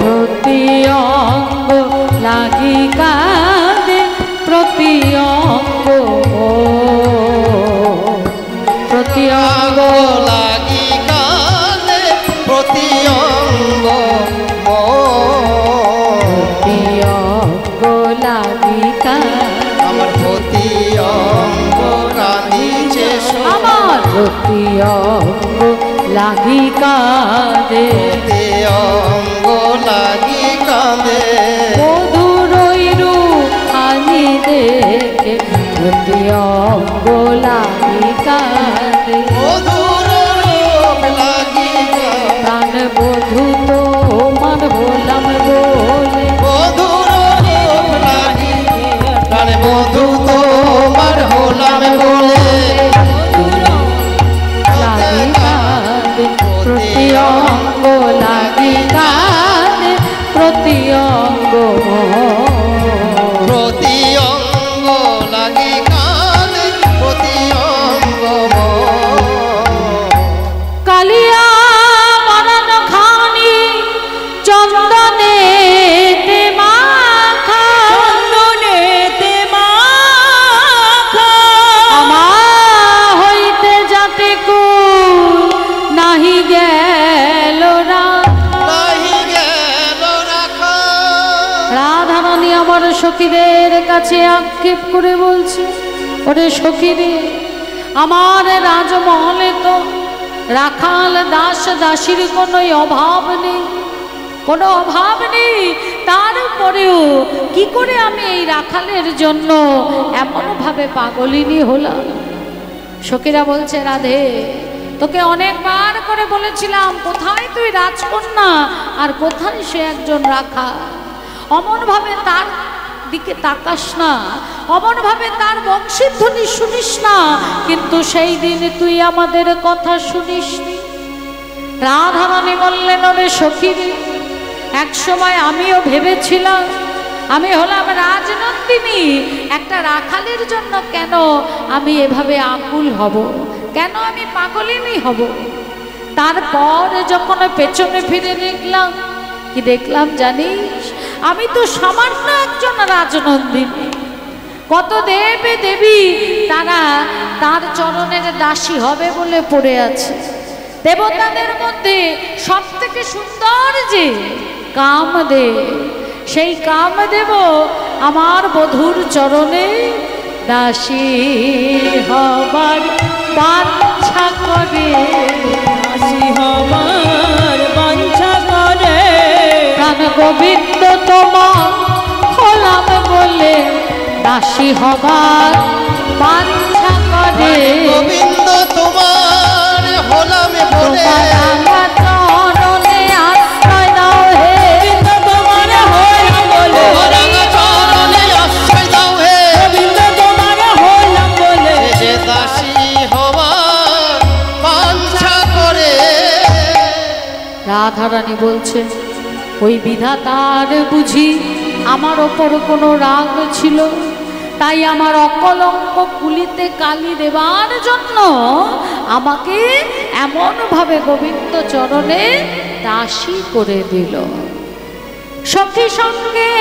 প্রতি অঙ্গ লাগি কাঁদে, প্রতি অঙ্গ প্রতি অঙ্গ লাগি কাঁদে, প্রতি অঙ্গ প্রতি অঙ্গ লাগি কাঁদে, আমার প্রতি অঙ্গ কাঁদিছে আমার প্রতি অঙ্গ লাগি কাঁদে, প্রতি অঙ্গ লাগি কাঁদে। মধুর রূপ খানি দেখে প্রতি অঙ্গ লাগি কাঁদে, মধুর রূপ লাগি প্রাণ বধূ তোমার হলাম বলে, মধুর রূপ লাগি প্রাণ বধূ তোমার হলাম বলে লাগি কাঁদে, প্রতি অঙ্গ লাগি কাঁদে, প্রতি অঙ্গ প্রতি অঙ্গ লাগি কাঁদে, প্রতি অঙ্গ কালিয়া মরণ খানি চন্দনে তে মাখা, চন্দনে তে মাখা আমার হইতে যাতে কুল নাহি গেল নাহি গেল রাখা। রাধারানী আমার সখীদের কাছে আক্ষেপ করে বলছে, ওরে সখীরে, আমার রাজমহলে তো রাখাল দাস দাসীর কোনো অভাব নেই, কোনো অভাব নেই, তারপরেও কি করে আমি এই রাখালের জন্য এমনভাবে পাগলিনী হলাম। সখীরা বলছে, রাধে, তোকে অনেকবার করে বলেছিলাম কোথায় তুই রাজকন্যা আর কোথায় সে একজন রাখাল। অমনভাবে তার দিকে তাকাস না, অমনভাবে তার বংশীধ্বনি শুনিস না, কিন্তু সেই দিন তুই আমাদের কথা শুনিসনি। রাধারানী বললেন, ওরে সখীরে, এক সময় আমিও ভেবেছিলাম আমি হলাম রাজনন্দিনী, একটা রাখালের জন্য কেন আমি এভাবে আকুল হব, কেন আমি পাগলিনী হব। তারপর যখন পেছনে ফিরে দেখলাম, কি দেখলাম জানিস, আমি তো সামান্য একজন রাজনন্দিনী, কত দেবী দেবী তারা তার চরণের দাসী হবে বলে পড়ে আছে। দেবতাদের মধ্যে সব থেকে সুন্দর যে কামদেব, সেই কামদেব আমার বধূর চরণে দাসী হবার বাঞ্ছা করে, দাসী হবার বাঞ্ছা করে। প্রাণ গোবিন্দ তোমার হলাম বলে দাসী হবার বাঞ্ছা করে। গোবিন্দ তোমার হলাম বলে আমার চরণে আশ্রয় দাও হে, তোমার হলাম বলে, রাঙা চরণে আশ্রয় দাও হে, গোবিন্দ তোমার হলাম বলে, যে দাসী হবার বাঞ্ছা করে। রাধারানী বলছেন ওই বিধাতার বুঝি আমার ওপর কোনো রাগ ছিল, তাই আমার অকলঙ্ক কুলিতে কালি দেবার জন্য আমাকে এমনভাবে গোবিন্দ চরণে দাসী করে দিল। সখী সঙ্গে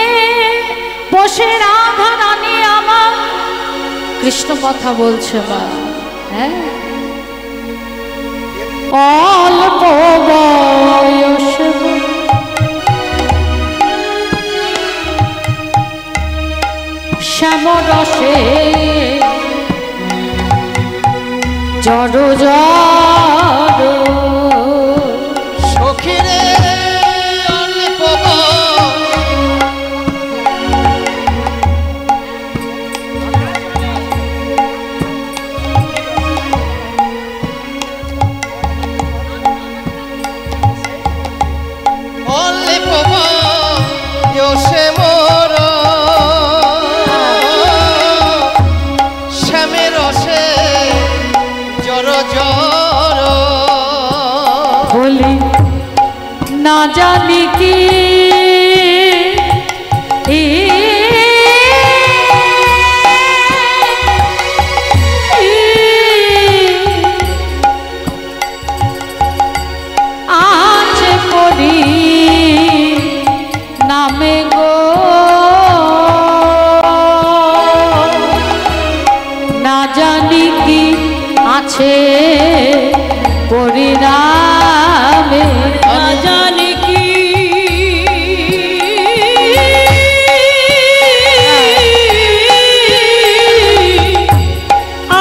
বসে রাধারানী আমার কৃষ্ণ কথা বলছে মা, হ্যাঁ অল্প বয়স শ্যামরসে জড় জড় সখীরে অল্প অল্প বয়সে মোর শ্যামের রসে জড় জড় বলি না জানি কি আছে করি নামে গো, না জানি কি আছে পরিণামে, না জানি কি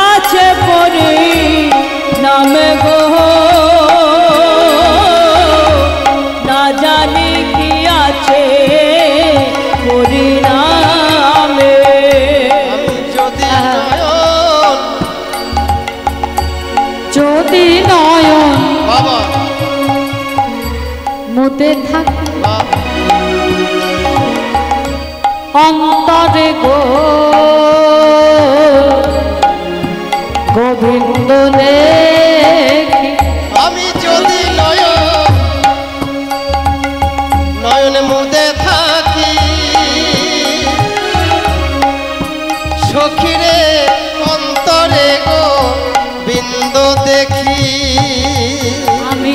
আছে পরে নামে গো, না জানি কি আছে পরিণামে। আমি যদি নয়ন যদি নয়ন বাবা মুতে থাকে বাবা অন্তরে গো গোবিন্দ দেখি, আমি যদি নয়ন মুদে থাকি সখীরে অন্তরে গো বিন্দু দেখি। আমি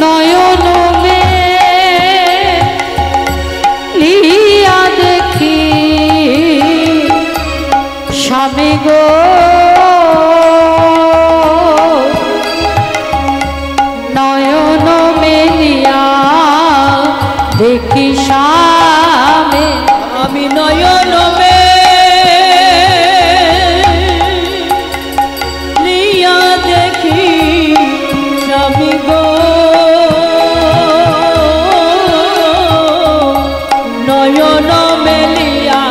নয়ন লিয়া দেখি স্বামী গো, নয়ন মেলিয়া দেখি স্বামী, আমি নয়ন লিয়া দেখি স্বামী গো, নয়ন মেলিয়া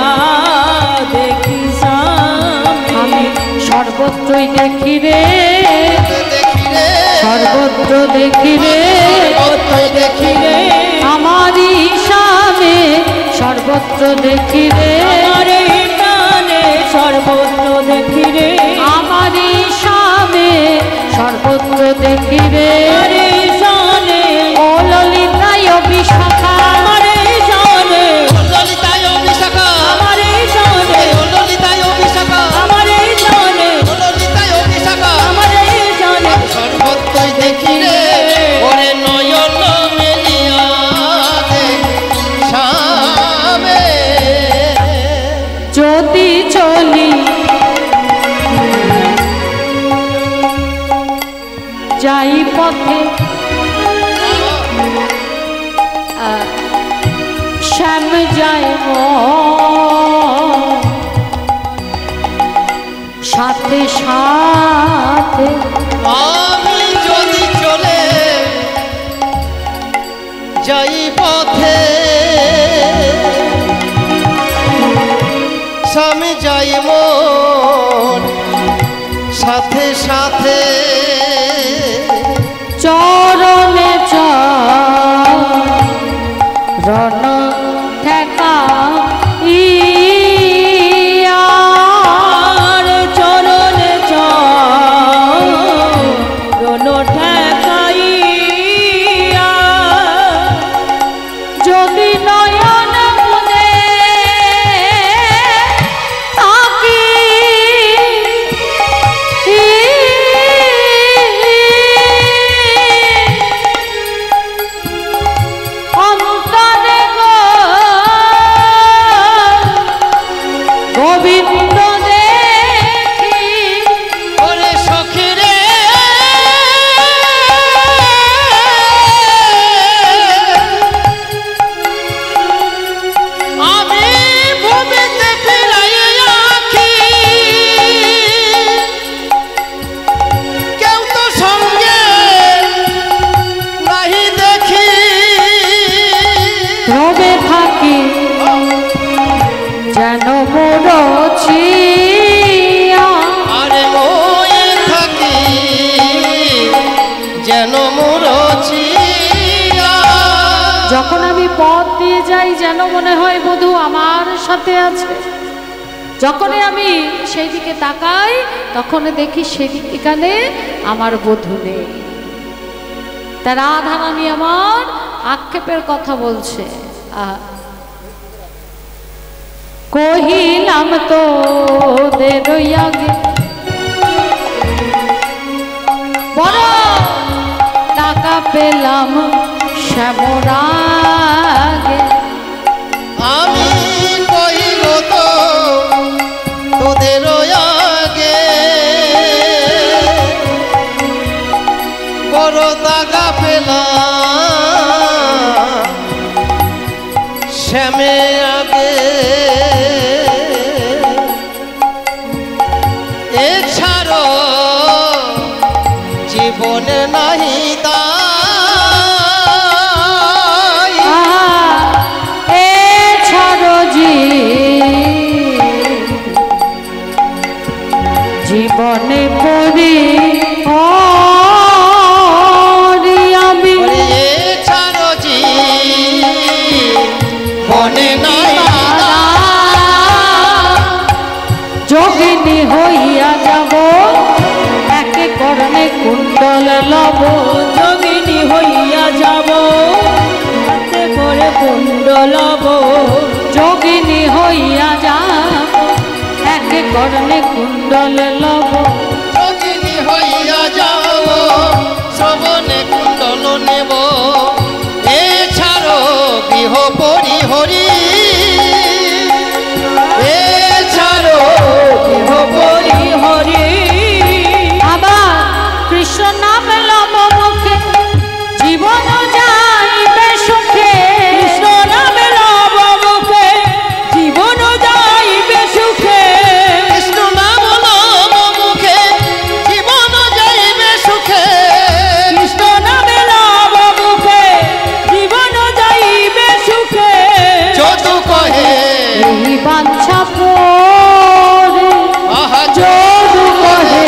দেখি স্বামী। আমি সর্বত্রই দেখি রে, দেখি রে সর্বত্র দেখি রে, সর্বত্র দেখি রে আমারই স্বামী সর্বত্র দেখি রে, আমার এই প্রাণে সর্বত্র দেখি রে, আমারই স্বামী সর্বত্র দেখি রে, আমার এই শানে, ও ললিতায় বিশাখা, আমার এই শানে, ললিতায় বিশাখা আমার এই শানে, ললিতায় বিশাখা আমার এই শানে, ললিতায় বিশাখা আমার এই শানে, সর্বত্রই দেখি রে ওরে নয়ন মেলিয়া দেখ স্বামী। যদি চলি যাই পথে শ্যাম যায় সাথে সাথে আমি যদি চলে যাই পথে স্বামী যাই মন সাথে সাথে চরণে চরণ ঠেকা আর চরণে চরণ ঠেকাইয়া যদি নয়ন মুদে থাকি অন্তরে গোবিন্দ দেখি ওরে সখী রে আমি ভূমিতে ফিরাই আঁখি কেউ তো সঙ্গে নাহি দেখি রবে থাকি যেন মরছিয়া আরে মোয়ে থাকি যেন মুরছিয়া যখন আমি পথ দিয়ে যাই যেন মনে হয় বধূ আমার সাথে আছে। যখনই আমি সেই দিকে তাকাই তখন দেখি সেখানে আমার বধূ নেই। তা রাধারানী আমার আক্ষেপের কথা বলছে। কহিলাম তো আগে বড় টাকা পেলাম শ্যামরাগে আমি কহিব তো তোদের আগে বড় টাকা পেলাম শ্যামে আগে এছাড়া জীবনে নাহি দায় এ ছাড়ো জীবনে পড়ি আমি ওরে এছাড়া জীবনে নাহি যোগিনী হইয়া যাব একে কর্ণে কুণ্ডল লব যোগিনী হইয়া যাব হাতে করে কুণ্ডলব যোগিনী হইয়া যাব একে কর্ণে কুণ্ডল লব যোগিনী হইয়া যাও শ্রবণে কুণ্ডল নেব এছাড়ো গৃহ পরিহরি এছাড়ো গৃহ হরি আবার কৃষ্ণ নাম লব মুখে জীবন যাইবে সুখে কৃষ্ণ নামে লব মুখে জীবন যাইবে সুখে কৃষ্ণ নাম লব মুখে জীবন যাইবে সুখে কৃষ্ণ নামে লব মুখে জীবন যাইবে সুখে যদু কহে এই বাঞ্ছা পরে আহা যদু কহে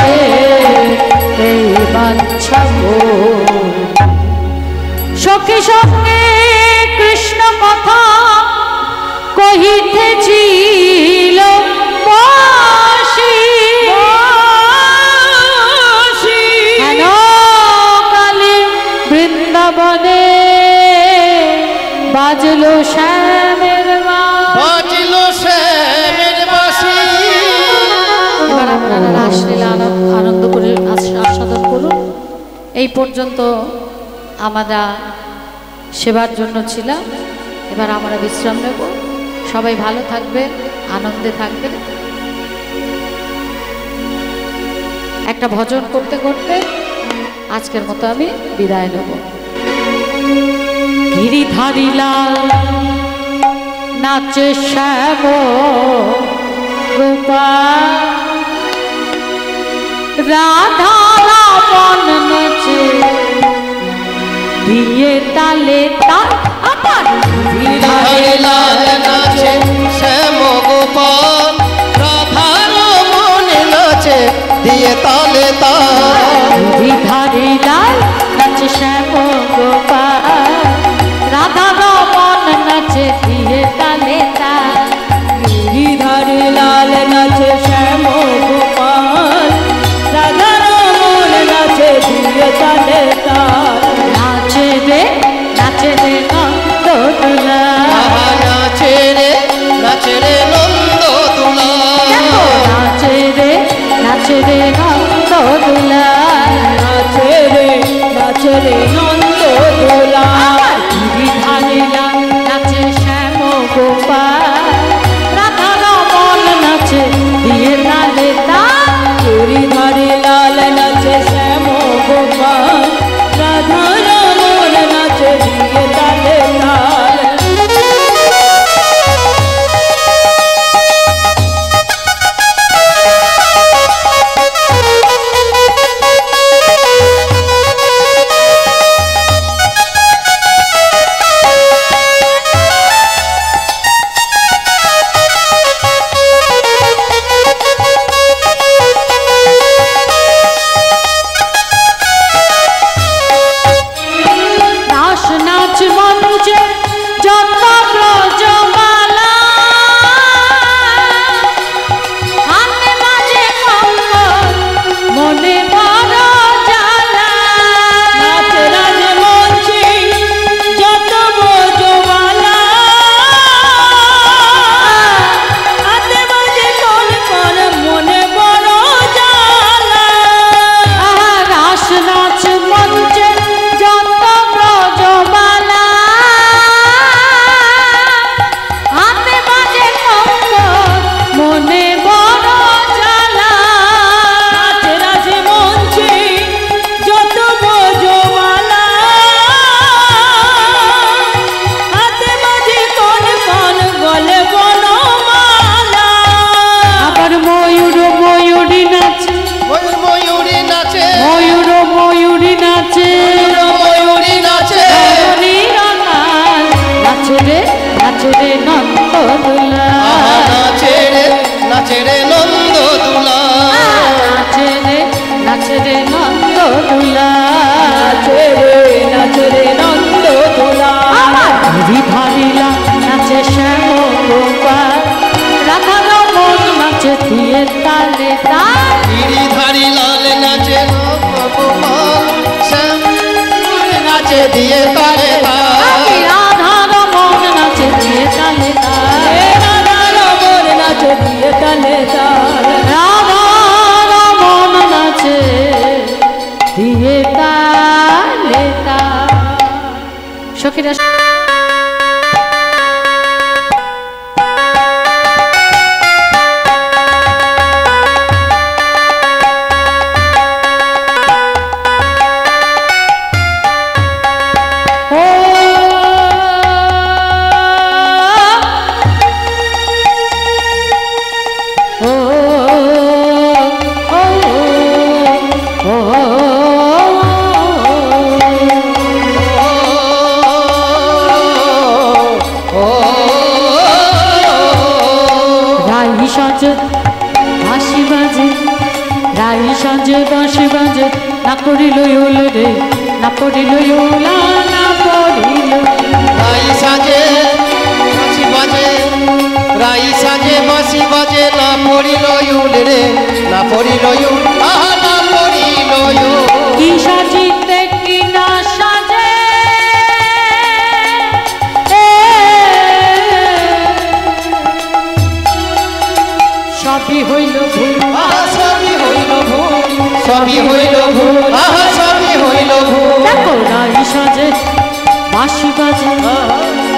এই বাঞ্ছা পরে সখী সঙ্গে কৃষ্ণ কথা কহিতেছিল বাঁশি হেন কালী বৃন্দাবনে বাজলো শ্যামের বাজিল শ্যামের বাঁশি এবার আপনারা রাসলীলা আনন্দ করে আস্বাদন করুন। এই পর্যন্ত আমরা সেবার জন্য ছিলাম, এবার আমরা বিশ্রাম নেব। সবাই ভালো থাকবে, আনন্দে থাকবে। একটা ভজন করতে করতে আজকের মতো আমি বিদায় নেব। গিরিধারী লাল নাচে শ্যাম গোপাল, রাধা রাবণ নাচে দিয়ে তালে তাল। আমার গিরিধারী লাল নাচে শ্যাম গোপাল, রাধা রমণ নাচে দিয়ে তালে তাল। গিরিধারী লাল নাচে শ্যাম গোপাল, রাধা রমণ নাচে দিয়ে তালে তাল। গিরিধারী লাল নাচে শ্যাম গোপাল, রাধা রমণ নাচে দিয়ে তালে তাল। নাচে রে নন্দ দুলাল, নাচে রে নন্দ দুলাল। নাচে রে নন্দ দুলাল, নাচে রে নন্দ দুলাল। গিরিধারী লাল নাচে শ্যাম গোপাল, রাধা রমণ নাচে দিয়ে তালে তাল। গিরিধারী লাল নাচে শ্যাম গোপাল, রাধা রমণ নাচে দিয়ে তালে তাল। নাচ নাচ মঞ্চে যত ব্রজমালা, হাতে বাজে কঙ্গন মনে বড় জ্বালা। নাচ রাজ মঞ্চে যত ব্রজমালা, হাতে বাজে কঙ্গন মনে বড় জ্বালা। রাস নাচ মঞ্চে যত ব্রজমালা, হাতে বাজে কঙ্গন মনে বড় জ্বালা। নাচ রাজ মঞ্চে যত ব্রজমালা, হাতে বাজে কঙ্গন গলে বনমালা। আবার ময়ূর ময়ূরী নাচে, ময়ূর ময়ূরী নাচে, ময়ূর ময়ূরী নাচে, ময়ূরী নাচে। নাচে রে নন্দ দুলাল, নাচে রে নন্দ দুলাল। নাচে রে নন্দ দুলাল। নাচে রে নন্দ দুলাল। গিরিধারী লাল নাচে শ্যাম গোপাল, রাধা রমণ নাচে দিয়ে তালে তাল। গিরিধারী লাল নাচে গোপাল, শ্যাম নাচে দিয়ে তালে তাল। রাধা রমণ নাচে দিয়ে তালে তাল। রাধা রমণ নাচে দিয়ে তালে তাল। রাধা রমণ নাচে দিয়ে তালে তাল। সখীরা বাঁশি বাজে, রাই সাজে বাঁশি বাজে, না করিল ওলে রে, না পড়িল ওলা, না পড়িল। রাই সাজে বাঁশি বাজে, রাই সাজে বাঁশি বাজে, না পড়িল ইউল রে, না পড়িল ইউল, আহা না পড়িল ইউল। কি সাজিতে কি না সাজে, সবই হইল ভুল, আহা সবই হইল ভুল, সবই হইল ভুল, আহা সবই হইল ভুল। দেখো রাই সাজে বাঁশি বাজে,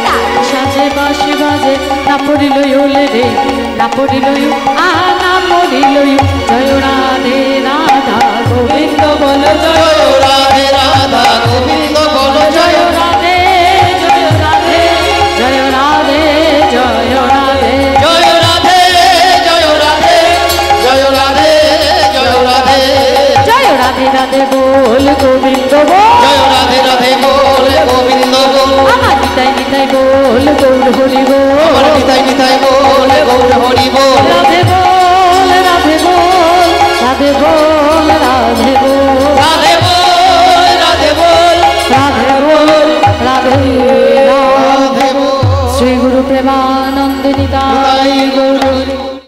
রাই সাজে বাঁশি বাজে, না পড়িল ওলে রে, না পড়িল আহা না পড়িল। জয় রাধে রাধা গোবিন্দ বল জয় জয় রাধে রাধা গোবিন্দ বল জয় রাধে জয় রাধে জয় রাধে জয় রাধে জয় রাধে জয় রাধে জয় রাধে জয় রাধে জয় রাধে রাধে বল গোবিন্দ বল জয় রাধে রাধে বল গোবিন্দ বল আমার নিতাই নিতাই বল গৌর হরি বল আমার নিতাই নিতাই বল গৌর হরি বল রাধে বল রাধে বল রাধে বল রাধে বল রাধে বল রাধে বল রাধে বল রাধে রাধে বল শ্রী গুরু প্রেমানন্দ নিতাই গৌর